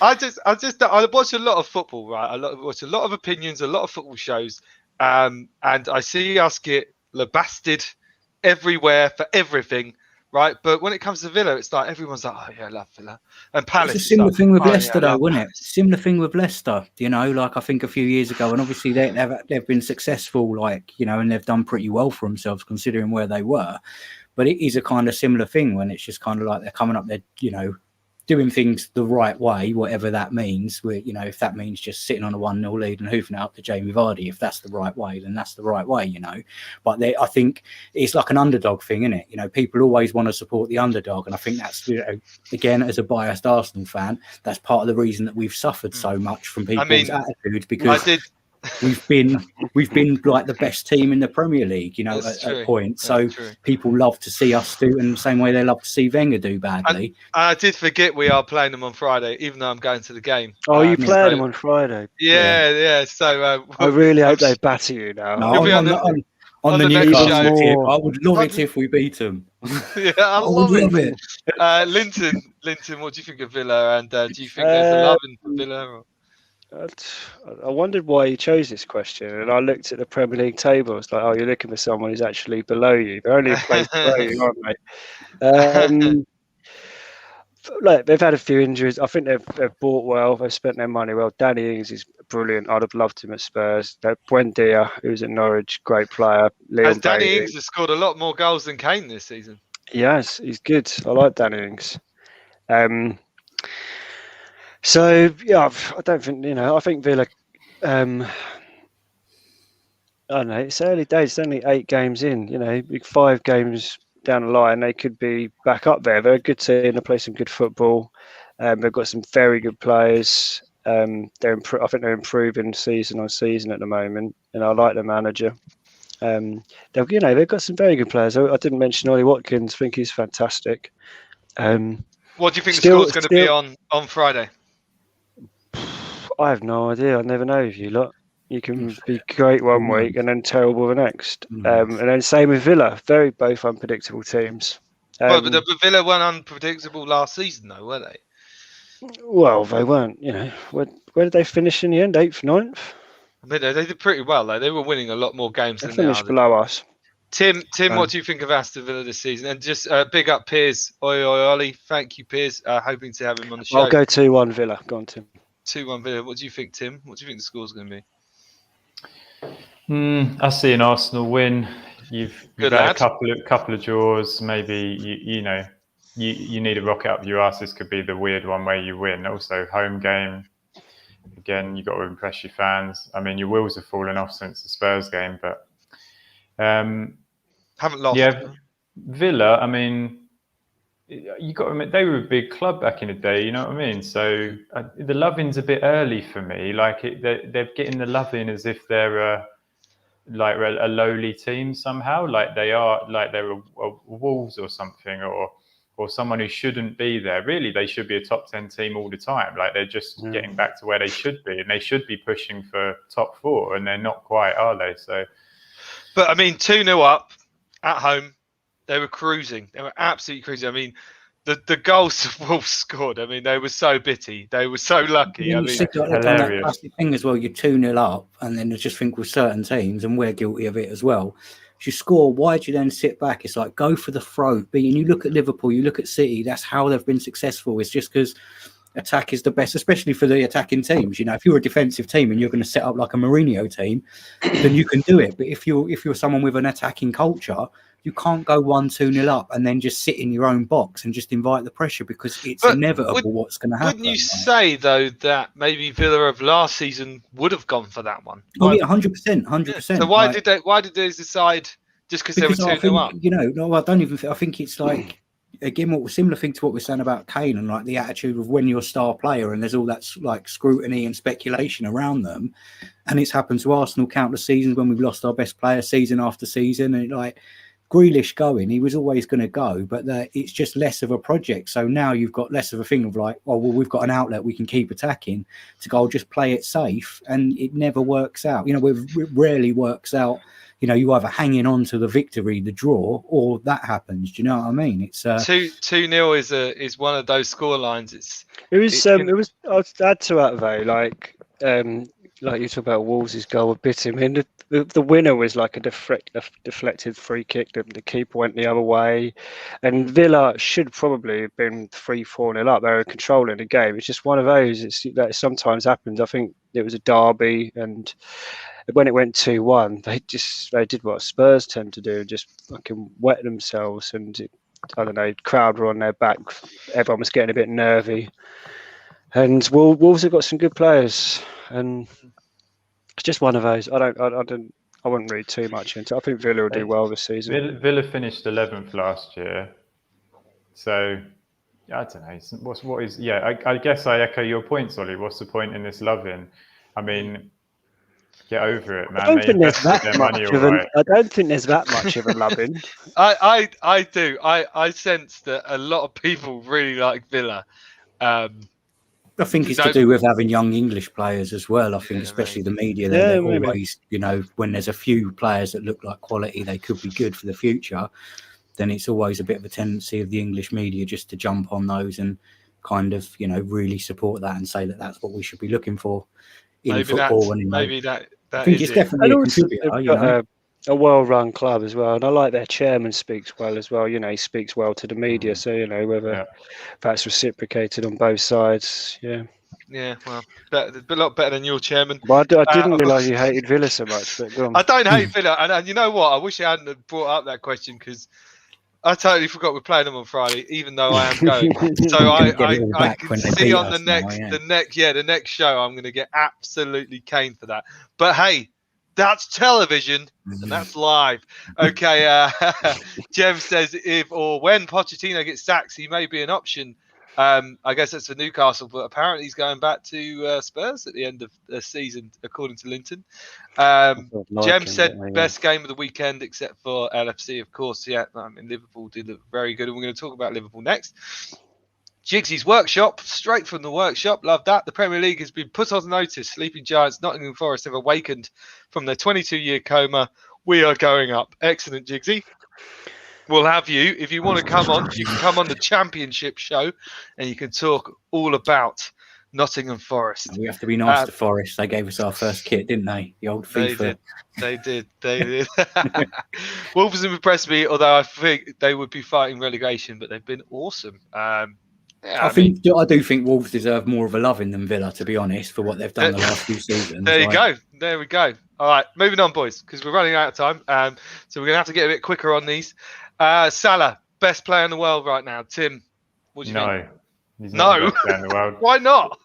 I watch a lot of football, right? I watch a lot of opinions, a lot of football shows, and I see us get lambasted everywhere for everything, right? But when it comes to Villa, it's like everyone's like, oh yeah, I love Villa. And Palace. It's a similar thing with Leicester, though, wasn't it? Palace. Similar thing with Leicester, you know, like I think a few years ago, and obviously they've been successful, like, you know, and they've done pretty well for themselves considering where they were. But it is a kind of similar thing when it's just kind of like they're coming up there, you know, doing things the right way, whatever that means. Where, you know, if that means just sitting on a 1-0 lead and hoofing it up to Jamie Vardy, if that's the right way, then that's the right way, you know. But I think it's like an underdog thing, isn't it? You know, people always want to support the underdog, and I think that's, you know, again, as a biased Arsenal fan, that's part of the reason that we've suffered so much from people's attitudes, because we've been like the best team in the Premier League, you know, That's at true. points. So That's true. people love to see us do in the same way they love to see Wenger do badly. I did forget we are playing them on Friday, even though I'm going to the game. Oh, you yeah. playing so- them on Friday? Yeah. So I really I'm hope they s- batter you now. No, You'll be on on the the next Newcastle show. tip, More. I would love it if we beat them. Yeah, I would love love it. it. Linton, what do you think of Villa? And do you think there's a love in for Villa? Or? I wondered why you chose this question, and I looked at the Premier League table. It's like, oh, you're looking for someone who's actually below you. They're only a place below you, aren't they? Look, they've had a few injuries. I think they've bought well. They've spent their money well. Danny Ings is brilliant. I'd have loved him at Spurs. Buendia, who's at Norwich, great player. Leon As Danny Bailey. Ings has scored a lot more goals than Kane this season. Yes, he's good. I like Danny Ings. So yeah, I don't think I think Villa. I don't know. It's early days. It's only 8 games in. 5 games down the line, they could be back up there. They're a good team. They play some good football. They've got some very good players. I think they're improving season on season at the moment, and I like the manager. They've got some very good players. I didn't mention Ollie Watkins. I think he's fantastic. What do you think the Still- score's going to be on Friday? I have no idea. I never know with you lot. You can be great one week and then terrible the next. And then same with Villa. Both unpredictable teams. Well, but the Villa weren't unpredictable last season, though, were they? Well, they weren't. Where did they finish in the end? 8th, 9th? I mean, they did pretty well, though. They were winning a lot more games They than they finished are. below us. Tim, what do you think of Aston Villa this season? And just big up Piers. Oi, Ollie. Thank you, Piers. Hoping to have him on the show. I'll go 2-1 Villa. Go on, Tim. 2-1 Villa. What do you think, Tim? What do you think the score's going to be? I see an Arsenal win. You've Good had lad. a couple of draws. Maybe you need a rocket up your arse. This could be the weird one where you win. Also, home game. Again, you've got to impress your fans. I mean, your wheels have fallen off since the Spurs game, but Haven't lost. yeah, Villa. I mean, you got to admit they were a big club back in the day. You know what I mean? So the loving's a bit early for me. Like they're getting the loving as if they're a lowly team somehow. Like they're a Wolves or something, or someone who shouldn't be there. Really, they should be a top 10 team all the time. Like they're just getting back to where they should be, and they should be pushing for top 4, and they're not quite, are they? So, But I mean, 2-0 up at home. They were cruising. They were absolutely cruising. I mean, the goals Wolves scored. I mean, they were so bitty. They were so lucky. I mean, They've done that hilarious. classic thing as well. You're 2-0 up, and then I just think with certain teams, and we're guilty of it as well. If you score, why do you then sit back? It's like go for the throat. And you look at Liverpool, you look at City. That's how they've been successful. It's just because attack is the best, especially for the attacking teams. If you're a defensive team and you're going to set up like a Mourinho team, then you can do it. But if you're someone with an attacking culture, you can't go 1-2-0 up and then just sit in your own box and just invite the pressure, because it's inevitable what's going to happen. wouldn't you say though that maybe Villa of last season would have gone for that one? Oh yeah, 100%. So why did they decide just because they were 2-0 up? I don't even. I think it's like again, what was similar thing to what we're saying about Kane and like the attitude of when you're a star player and there's all that like scrutiny and speculation around them, and it's happened to Arsenal countless seasons when we've lost our best player season after season, and like Grealish going, he was always going to go, but it's just less of a project. So now you've got less of a thing of like, oh well, we've got an outlet we can keep attacking to go. Just play it safe, and it never works out. It rarely works out. You either hanging on to the victory, the draw, or that happens. Do you know what I mean? It's 2-0 is one of those score lines. It was. I'd add to that though, like you talk about Wolves' goal a bit. I mean, the winner was like a deflected free kick. The keeper went the other way, and Villa should probably have been 3-4-0 up. They were controlling the game. It's just one of those. That sometimes happens. I think it was a derby, and when it went 2-1, they did what Spurs tend to do, just fucking wet themselves, and I don't know, crowd were on their back. Everyone was getting a bit nervy, and Wolves have got some good players, and it's just one of those. I wouldn't read too much into it. I think Villa will do well this season. Villa finished 11th last year, so I don't know. I guess I echo your points, Ollie. What's the point in this loving? I mean, Get over it, I man. don't They think there's invested that their money much all of a. right. I don't think there's that much of a loving. I do. I sense that a lot of people really like Villa. I think it's No- to do with having young English players as well. I think, Yeah, especially maybe. the media, Yeah, they're maybe. always, you know, when there's a few players that look like quality, they could be good for the future. Then it's always a bit of a tendency of the English media just to jump on those and kind of, you know, really support that and say that that's what we should be looking for in maybe football. that's And, you know, maybe that I think is it's it. definitely And a also, contributor, they've you got know. a well-run club as well, and I like their chairman speaks well as well. You know, he speaks well to the media, so you know whether Yeah. that's reciprocated on both sides. Yeah. Yeah, well, a lot better than your chairman. Well, I didn't Uh, realise you hated Villa so much, but go on. I don't hate Villa, and you know what? I wish I hadn't have brought up that question because I totally forgot we're playing them on Friday, even though I am going. So We're gonna get it all I back can when they see beat on us the now, next show I'm going to get absolutely caned for that. But hey, that's television and that's live. Okay, Jeff says if or when Pochettino gets sacked, he may be an option. I guess that's for Newcastle, but apparently he's going back to Spurs at the end of the season, according to Linton. Jem said best game of the weekend, except for LFC, of course. Yeah, I mean Liverpool did look very good, and we're going to talk about Liverpool next. Jiggsy's workshop, straight from the workshop. Love that. The Premier League has been put on notice. Sleeping Giants, Nottingham Forest have awakened from their 22-year coma. We are going up. Excellent, Jiggsy. We'll have you. If you want to come on, you can come on the Championship show and you can talk all about Nottingham Forest. We have to be nice to Forest. They gave us our first kit, didn't they? The old FIFA. They did. Wolves have impressed me, although I think they would be fighting relegation, but they've been awesome. I do think Wolves deserve more of a loving than Villa, to be honest, for what they've done the last few seasons. There you go. There we go. All right, moving on, boys, because we're running out of time. So we're going to have to get a bit quicker on these. Salah, best player in the world right now. Tim, what do you think? He's not the best player in the world. Why not?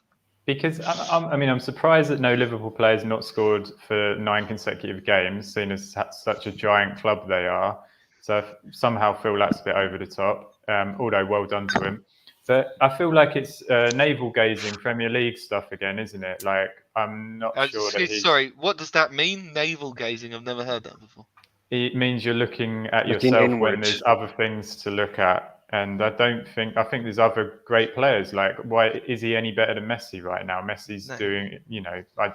Because I'm surprised that no Liverpool players not scored for 9 consecutive games, seeing as such a giant club they are. So I somehow feel that's a bit over the top. Although well done to him. But I feel like it's navel gazing Premier League stuff again, isn't it? Like I'm not sure that Sorry, what does that mean? Navel gazing? I've never heard that before. It means you're looking at Looking yourself inwards. when there's other things to look at. And I think there's other great players. Like, why is he any better than Messi right now? Messi's doing, I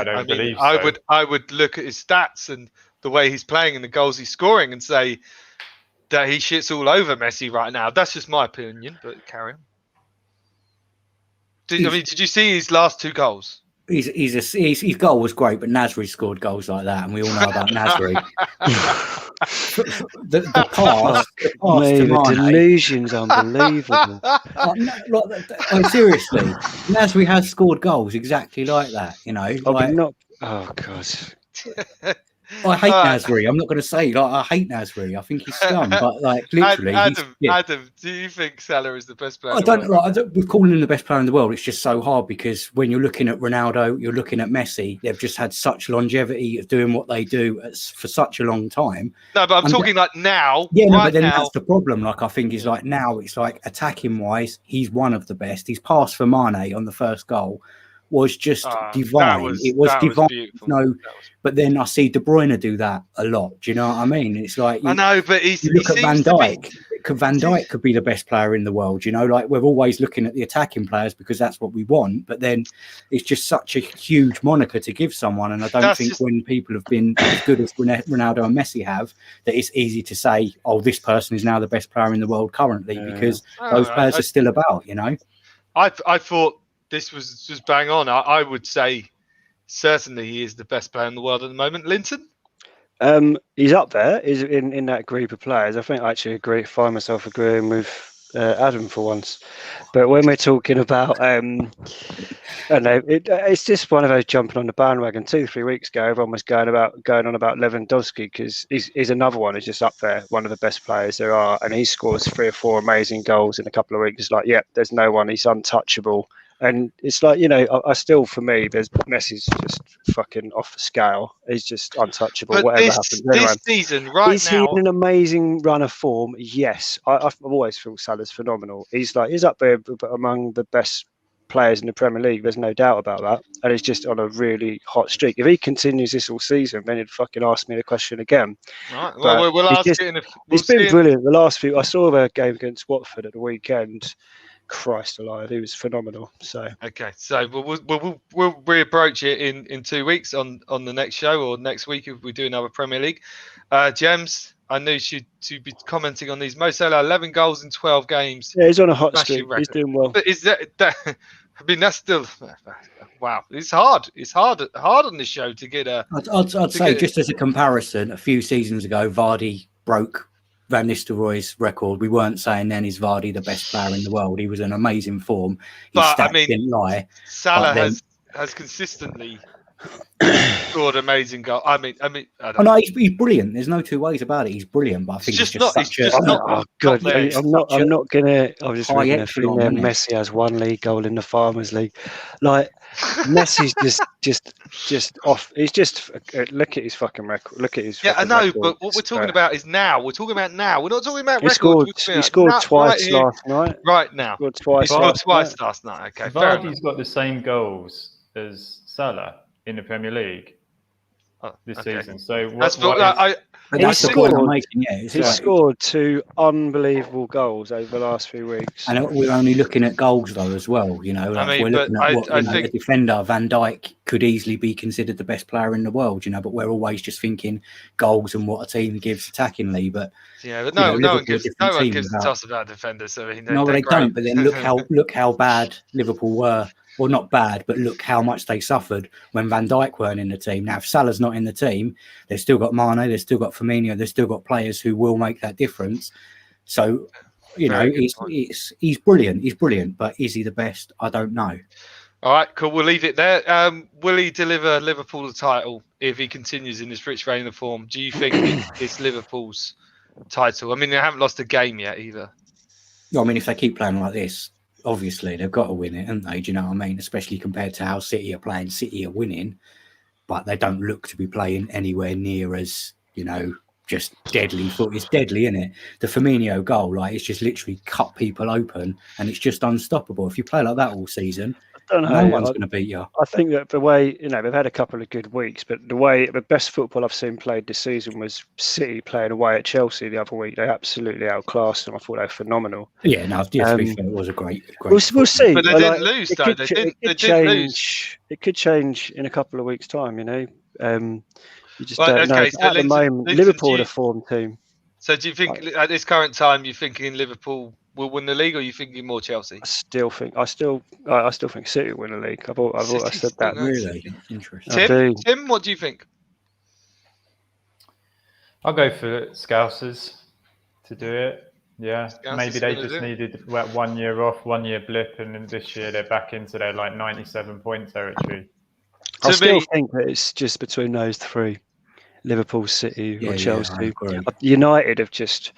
don't believe so. I would look at his stats and the way he's playing and the goals he's scoring and say that he shits all over Messi right now. That's just my opinion, but carry on. Did you see his last 2 goals? His goal was great, but Nasri scored goals like that, and we all know about Nasri. the pass Mate, to the Mane. delusion's unbelievable. Seriously, Nasri has scored goals exactly like that. Oh god. I hate Nasri. I'm not going to say I hate Nasri. I think he's scum, but literally, Adam, do you think Salah is the best player? We're calling him the best player in the world. It's just so hard because when you're looking at Ronaldo, you're looking at Messi. They've just had such longevity of doing what they do for such a long time. No, but I'm talking like now. Yeah, right but then now. that's the problem. I think is now it's attacking wise, he's one of the best. His pass for Mane on the first goal was just divine. It was divine. But then I see De Bruyne do that a lot. Do you know what I mean? It's like I know, but you look at Van Dijk. Van Dijk could be the best player in the world. We're always looking at the attacking players because that's what we want. But then it's just such a huge moniker to give someone, and I don't think when people have been as good as Ronaldo and Messi have, that it's easy to say, "Oh, this person is now the best player in the world currently," because those players are still about. I thought this was just bang on. I would say certainly he is the best player in the world at the moment. Linton? He's up there. He's in that group of players. I think I actually find myself agreeing with Adam for once. But when we're talking about, I don't know, it's just one of those jumping on the bandwagon. 2-3 weeks ago, everyone was going on about Lewandowski because he's another one who's just up there, one of the best players there are, and he scores 3 or 4 amazing goals in a couple of weeks. It's like, there's no one. He's untouchable. And it's like, I still, for me, Messi's just fucking off the scale. He's just untouchable. But whatever happens. This season, right is now, he in an amazing run of form? Yes, I've always felt Salah's phenomenal. He's up there among the best players in the Premier League. There's no doubt about that. And he's just on a really hot streak. If he continues this all season, then he'd fucking ask me the question again. All right. But Well, we'll he's ask just- it in a. We'll He's been see brilliant. The last few, I saw the game against Watford at the weekend. Christ alive, he was phenomenal. So Okay, so we'll reapproach it in 2 weeks on the next show or next week if we do another Premier League. James, I knew you to be commenting on these. Mo Salah, 11 goals in 12 games. yeah, he's on a hot Smashing streak. record. He's doing well. But is that I mean, that's still wow. It's hard. It's hard on this show to get a. I'd say, get- just as a comparison, a few seasons ago, Vardy broke Van Nistelrooy's record. We weren't saying then is Vardy the best player in the world. He was in amazing form. His But, I stats mean, didn't lie. Salah But then- has consistently scored amazing goals. I mean, I Oh don't no, know. he's brilliant. There's no two ways about it. He's brilliant, but I think just it's just not- such it's a. just not- Oh God! there. I'm not gonna. I was just High reading a thing echelon, there. isn't it? Messi has 1 league goal in the Farmers League. Like Messi's just off. He's just look at his fucking record. Look at his. Yeah, I fucking know, record. but what we're talking about is now. We're talking about now. We're not talking about He records. scored. We're talking He about scored now, twice right here, last night. right now. Scored twice. He scored last twice night. last night. Okay, fair enough. Vardy's got the same goals as Salah in the Premier League Oh, this okay. season. So That's what I, is- But He that's the point I'm scored- making. Yeah, it's He like- scored 2 unbelievable goals over the last few weeks. And we're only looking at goals though as well. You know, like mean, we're but looking at what I you know, think- a defender. Van Dijk could easily be considered the best player in the world. You know, but we're always just thinking goals and what a team gives attackingly. But yeah, but you know, no one Liverpool are a gives different team a without- toss about defenders. I mean, no, they're they great. don't. But then look how bad Liverpool were. Well, not bad, but look how much they suffered when Van Dijk weren't in the team. Now, if Salah's not in the team, they've still got Mane, they've still got Firmino, they've still got players who will make that difference. So, you know, Very good point. he's brilliant. He's brilliant, but is he the best? I don't know. All right, cool. We'll leave it there. Will he deliver Liverpool the title if he continues in this rich reign of form? Do you think it's Liverpool's title? I mean, they haven't lost a game yet either. I mean, if they keep playing like this, obviously they've got to win it, haven't they? Do you know what I mean? Especially compared to how City are playing. City are winning, but they don't look to be playing anywhere near as, you know, just deadly foot. It's deadly, isn't it? The Firmino goal, like, it's just literally cut people open and it's just unstoppable. If you play like that all season, I don't know. no one's going to beat you. I think that the way, you know, they've had a couple of good weeks, but the best football I've seen played this season was City playing away at Chelsea the other week. They absolutely outclassed them. I thought they were phenomenal. Yeah, no, to be fair, it was a great We'll see. But they But, didn't lose, though. They didn't lose. change. It could change in a couple of weeks' time. You know, you just Well, don't know. okay, But so at the Linton- moment, Linton, Liverpool do are you- the form team. So do you think at this current time you're thinking Liverpool will win the league, or are you thinking more Chelsea? I still think City will win the league. I've always City said that. still Really interesting. I do. Tim, what do you think? I'll go for Scousers to do it. Yeah, Scousers maybe they gonna just do it. needed 1 year off, 1 year blip, and then this year they're back into their like 97-point territory. I To still me- think that it's just between those three: Liverpool, City, Yeah, or yeah, Chelsea. I agree. United have just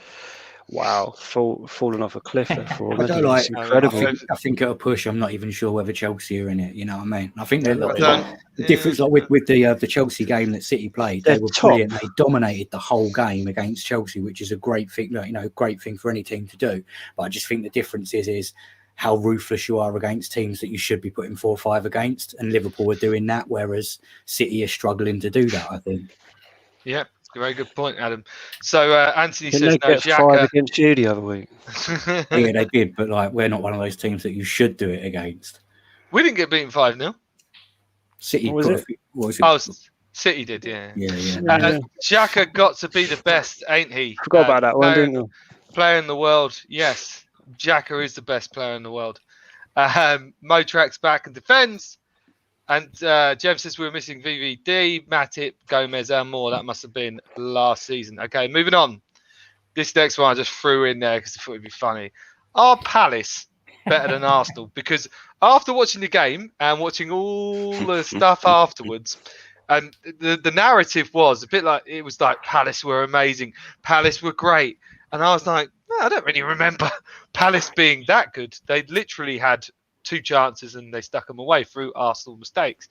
fallen off a cliff. There for them, I don't hasn't it? like. It's incredible. I think at a push, I'm not even sure whether Chelsea are in it. You know what I mean? I think they're I don't- the difference, like with the Chelsea game that City played, they They're were top. brilliant. They dominated the whole game against Chelsea, which is a great thing. You know, great thing for any team to do. But I just think the difference is how ruthless you are against teams that you should be putting 4-5 against, and Liverpool are doing that, whereas City are struggling to do that. I think. Yeah, very good point, Adam. So Anthony Didn't says they no. get 5 Xhaka. against you the other week? Yeah, they did, but like we're not one of those teams that you should do it against. We didn't get beaten 5-0. City, What was it? what was it? Oh, City did, yeah. Yeah. Yeah. Xhaka got to be the best, ain't he? Forgot about that one, player- didn't you? Player in the world, yes. Xhaka is the best player in the world. Motrack's back and defends. And Jeff says we were missing VVD, Matip, Gomez, and more. That must have been last season. Okay, moving on. This next one I just threw in there because I thought it'd be funny. Are Palace better than Arsenal? Because after watching the game and watching all the stuff afterwards, and the narrative was a bit like, it was like Palace were amazing, Palace were great. And I was like, I don't really remember Palace being that good. They literally had 2 chances and they stuck them away through Arsenal mistakes.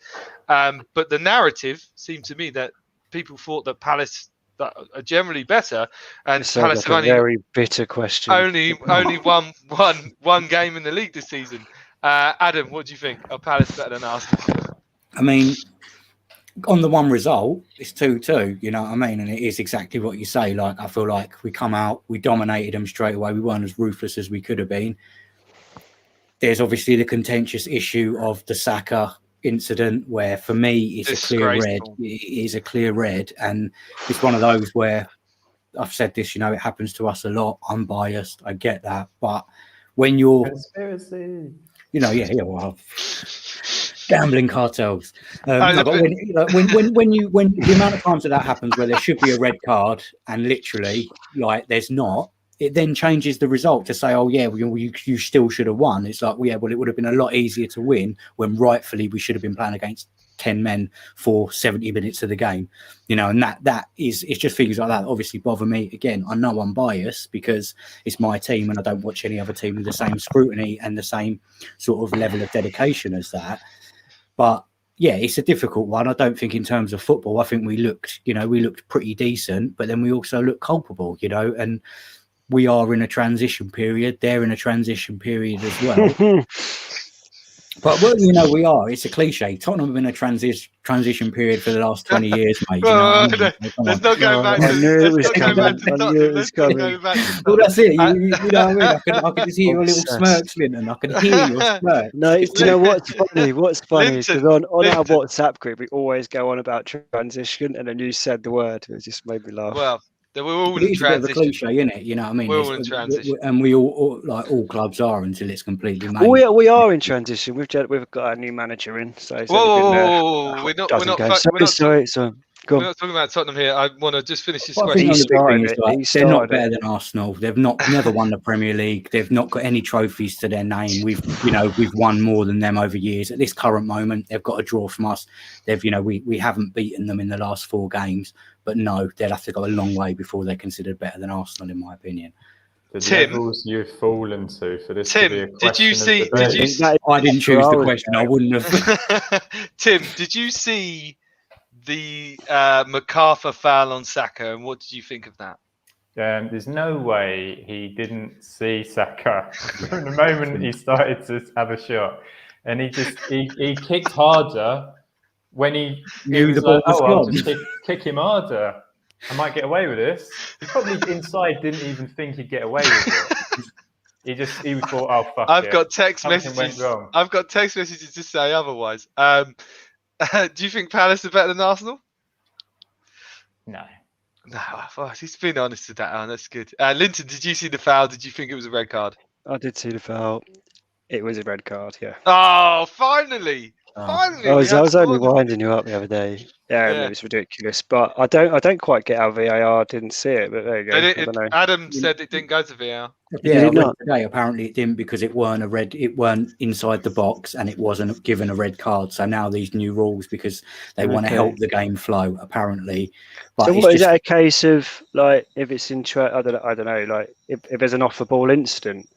But the narrative seemed to me that people thought that Palace are generally better, and It sounds Palace like have a very bitter question. only won one game in the league this season. Adam, what do you think? Are Palace better than Arsenal? I mean, on the one result, it's 2-2, you know what I mean? And it is exactly what you say. Like, I feel like we come out, we dominated them straight away. We weren't as ruthless as we could have been. There's obviously the contentious issue of the Saka incident, where for me, it's a clear red. It is a clear red. And it's one of those where I've said this, you know, it happens to us a lot. I'm biased. I get that. But when you're... Conspiracy. You know, well... Gambling cartels. But when the amount of times that happens where there should be a red card and literally like there's not, it then changes the result to say, oh yeah, well, you still should have won. It's like, well, yeah, well, it would have been a lot easier to win when rightfully we should have been playing against 10 men for 70 minutes of the game, you know. And it's just things like that obviously bother me. Again, I know I'm biased because it's my team and I don't watch any other team with the same scrutiny and the same sort of level of dedication as that. But yeah, it's a difficult one. I don't think in terms of football, I think we looked pretty decent, but then we also looked culpable, you know, and we are in a transition period. They're in a transition period as well. But well, you know, we are. It's a cliche. Tottenham have been in a transition period for the last 20 years, mate. You know what I mean? Let's not go back to Tottenham. Well, that's it. You know what I mean? I could just hear your little smirks, Linton. I could hear your smirk. No, do you know what's funny? What's funny is because on our WhatsApp group, we always go on about transition, and then you said the word. It just made me laugh. Well, we're all in transition. It's a bit of a cliche, isn't it? You know what I mean? We're all in transition. And we all like all clubs are until it's completely made. Well, we are in transition. We've got a new manager in. So whoa, we're not sorry. We're not talking about Tottenham here. I want to just finish this question. question. They're not better than Arsenal. They've never won the Premier League. They've not got any trophies to their name. We've won more than them over years. At this current moment, they've got a draw from us. We haven't beaten them in the last 4 games. But no, they'll have to go a long way before they're considered better than Arsenal, in my opinion. The levels you've fallen to for this to be a question. Did you see? I didn't choose the question. I wouldn't have. Tim, did you see the MacArthur foul on Saka, and what did you think of that? There's no way he didn't see Saka from the moment he started to have a shot, and he kicked harder when he knew the ball was I'll gone. just kick him harder. I might get away with this. He probably inside didn't even think he'd get away with it. He thought, oh fuck. I've got text Something messages. went wrong. I've got text messages to say otherwise. Do you think Palace are better than Arsenal? No. No, well, he's been honest with that. That's good. Linton, did you see the foul? Did you think it was a red card? I did see the foul. It was a red card, yeah. Oh, finally! Finally! I was only winding you up the other day. Yeah, it was ridiculous. But I don't quite get how VAR didn't see it. But there you go. I don't know. Adam said it didn't go to VAR. Yeah, today apparently it didn't because it weren't inside the box and it wasn't given a red card. So now these new rules because they want to help the game flow apparently. But so what is that a case of like if it's in I don't know like if there's an off the ball incident?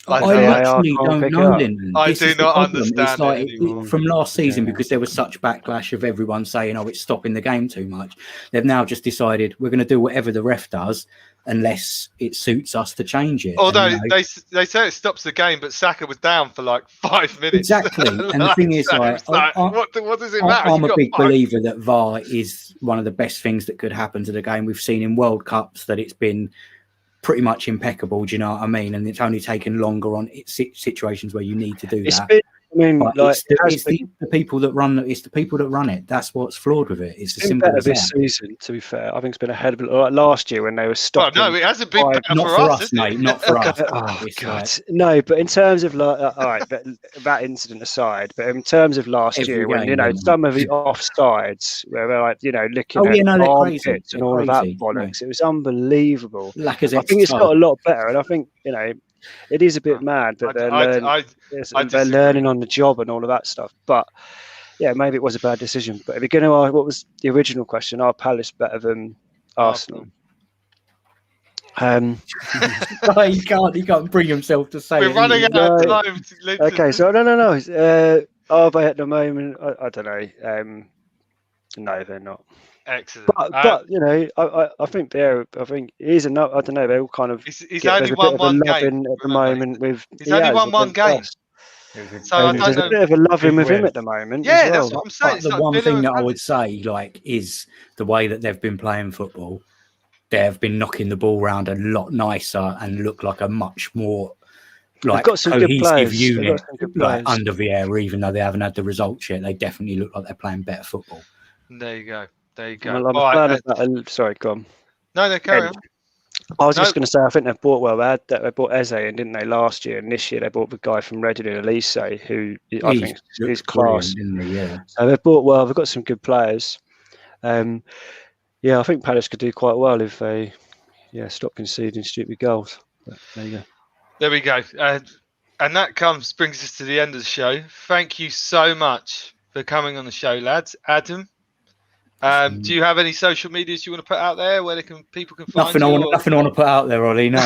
I actually don't know, Lyndon. I do not understand it from last season because there was such backlash of everyone saying, "Oh, it's stopping the game too much." They've now just decided we're going to do whatever the ref does, unless it suits us to change it. Although they say it stops the game, but Saka was down for like 5 minutes. Exactly, and the thing is, what does it matter? I'm a big believer that VAR is one of the best things that could happen to the game. We've seen in World Cups that it's been pretty much impeccable. Do you know what I mean? And it's only taken longer on situations where you need to do that. I mean, like, it's the people that run. It's the people that run it. That's what's flawed with it. It's as simple better as this season. To be fair, I think it's been ahead of like last year when they were stopping. Well, no, it hasn't been better not for us, mate. Not for us. Oh God, no. But in terms of like, all right, that incident aside, but in terms of last year, when some of the offsides where they're like looking at armpits and all of that bollocks, it was unbelievable. I think it's got a lot better, and I think it is a bit mad that they're learning on the job and all of that stuff. But yeah, maybe it was a bad decision. But if you're going to ask, what was the original question? Are Palace better than Arsenal? He can't bring himself to say. We're running out of time. Okay, so no. Are they at the moment? I don't know. No, they're not. Excellent. But I think it is enough. I don't know. They're all kind of. He's only won one game at the moment. He's only won one game. It was So I And don't there's a know. bit of a loving Big with him win. at the moment. Yeah, as well. that's what I'm saying. But It's the like one Villa thing and that I Palace. would say, like, is the way that they've been playing football. They have been knocking the ball around a lot nicer and look like a much more like got some good cohesive players. They've got unit. some good Like players. under Vieira, even though they haven't had the results yet, they definitely look like they're playing better football. There you go. There you go. Well, I'm All a fan right. of that. Sorry, go on. No, carry on. I was No. just going to say, I think they've bought well. They bought Eze in, didn't they, last year? And this year they bought the guy from Reading and Elise, who I think is class. Brilliant, isn't he? Yeah. So they've bought well. They've got some good players. Yeah, I think Palace could do quite well if they, stop conceding stupid goals. But there you go. There we go. And that brings us to the end of the show. Thank you so much for coming on the show, lads. Adam, do you have any social medias you want to put out there where people can find Nothing I you? want to put out there, Ollie. No.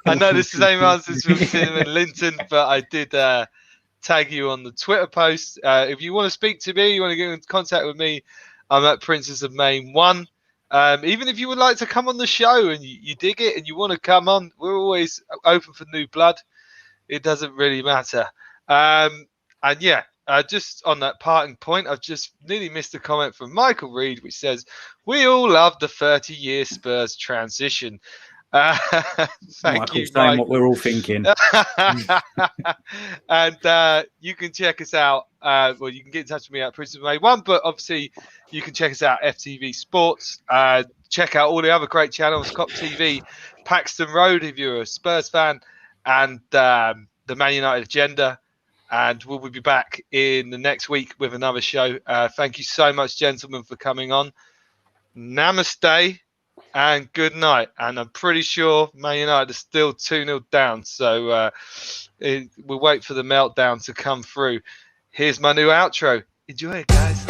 I know this is the same answers from Tim and Linton, but I did tag you on the Twitter post. If you want to speak to me, you want to get in contact with me, I'm at Princess of Maine 1. Even if you would like to come on the show and you dig it and you want to come on, we're always open for new blood. It doesn't really matter. Just on that parting point, I've just nearly missed a comment from Michael Reed, which says, "We all love the 30-year Spurs transition." Thank you, saying Mike. what we're all thinking. And you can check us out. You can get in touch with me at Princess of May 1, but obviously you can check us out FTV Sports. Check out all the other great channels, Cop TV, Paxton Road if you're a Spurs fan, and the Man United Agenda. And we'll be back in the next week with another show. Thank you so much, gentlemen, for coming on. Namaste and good night. And I'm pretty sure Man United are still 2-0 down. So we'll wait for the meltdown to come through. Here's my new outro. Enjoy it, guys.